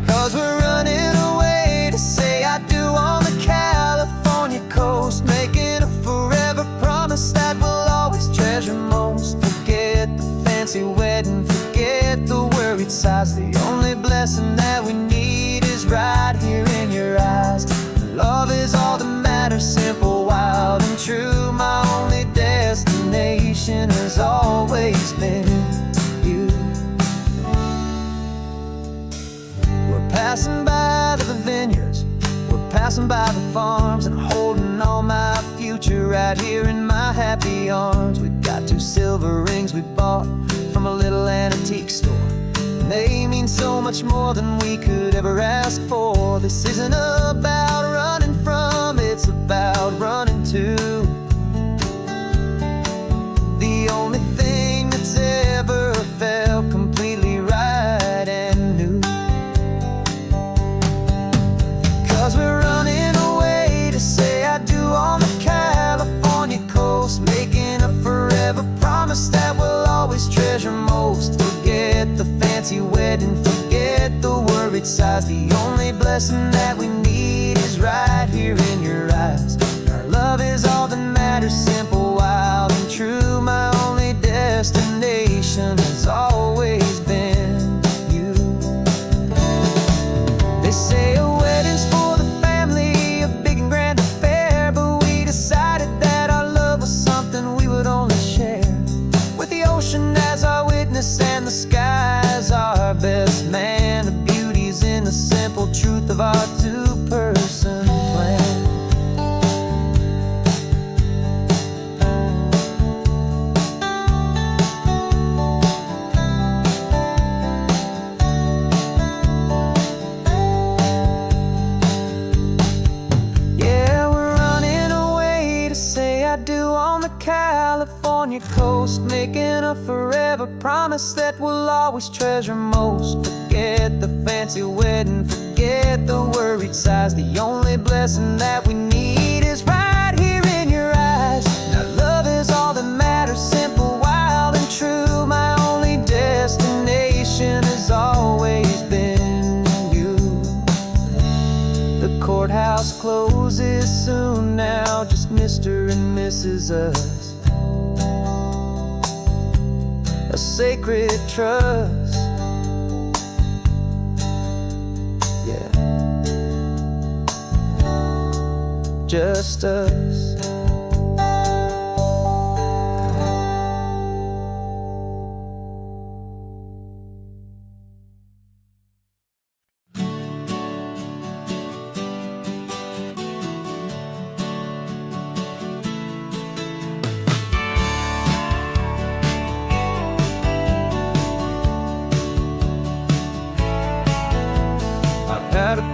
'Cause we're running away to say I do on the California coast, making a forever promise that we'll always treasure most. Forget the fancy wedding, forget the worried sighs. The only blessing that we need is right here in your eyes. Love is all that matters, simple, wild, and true. My only destination has always been you. We're passing by the vineyards, we're passing by the farms, and holding on my future right here in my happy arms. We've got 2 silver rings we bought from a little antique store, and they mean so much more than we could ever ask for. This isn't about running from, it's about running to the only thing that's ever felt completely right and new. 'Cause we're running away to say I do on the California coast, making a forever promise that we'll always treasure most. Forget the fancy wedding, forget the worried sighs. The only blessing that we need is right here in your eyes. Our love is all that matters, simple, wild, and true. My only destination has always been you. They say a wedding's for the family, a big and grand affair, but we decided that our love was something we would only share, with the ocean as our witness and the sky as our best man. The beauty's in the simple truth of our 2-person plan. Yeah, we're running away to say I do on the California coast, making a forever promise that we'll always treasure most. Forget the fancy wedding, forget the worried sighs. The only blessing that we need is right here in your eyes. Now love is all that matters, simple, wild, and true. My only destination has always been you. The courthouse closes soon now, just Mr. and Mrs. Us, a sacred trust. Yeah, just us.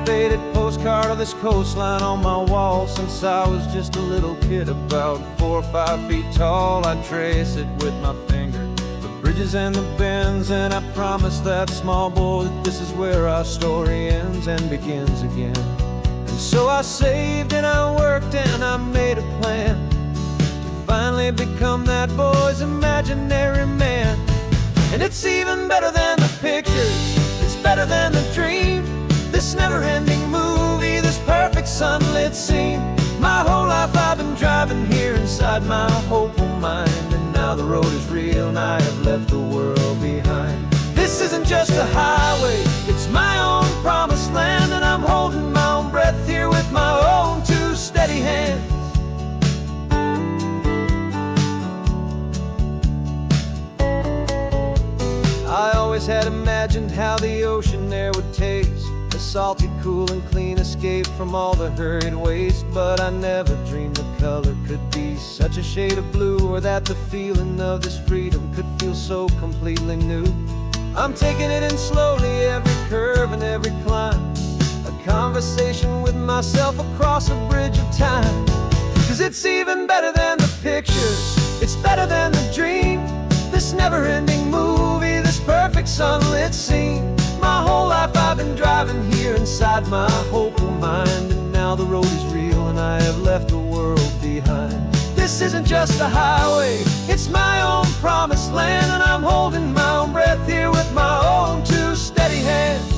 faded postcard of this coastline on my wall since I was just a little kid, about 4 or 5 feet tall. I trace it with my finger, the bridges and the bends, and I promise that small boy that this is where our story ends and begins again. And so I saved and I worked and I made a plan to finally become that boy's imaginary man. And it's even better than the pictures, it's better than the dream, this never-ending movie, this perfect sunlit scene. My whole life I've been driving here inside my hopeful mind, and now the road is real and I have left the world behind. This isn't just a highway, it's my own promised land, and I'm holding my own breath here with my own 2 steady hands. I always had imagined how the ocean air would taste, a salty, cool and clean escape from all the hurried waste. But I never dreamed the color could be such a shade of blue, or that the feeling of this freedom could feel so completely new. I'm taking it in slowly, every curve and every climb, a conversation with myself across a bridge of time. 'Cause it's even better than the pictures, it's better than the dream, this never-ending movie, this perfect sunlit scene. My whole life I've been driving here inside my hopeful mind, and now the road is real and I have left the world behind. This isn't just a highway, it's my own promised land, and I'm holding my own breath here with my own 2 steady hands.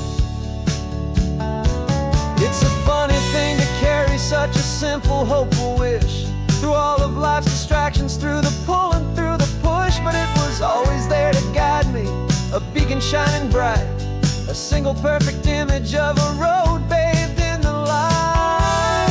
It's a funny thing to carry such a simple, hopeful wish through all of life's distractions, through the pull and through the push, but it was always there to guide me, a beacon shining bright, a single perfect image of a road bathed in the light.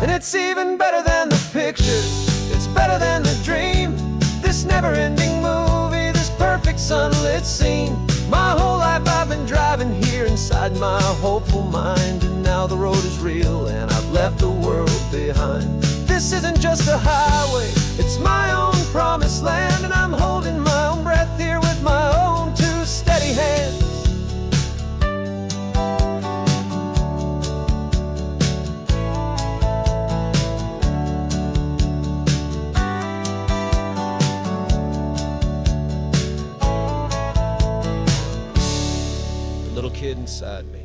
And it's even better than the pictures, it's better than the dream, this never-ending movie, this perfect sunlit scene. My whole life I've been driving here inside my hopeful mind, and now the road is real and I've left the world behind. This isn't just a highway, it's my own promised land, and I'm holding my own breath here with my own 2 steady hands. Little kid inside me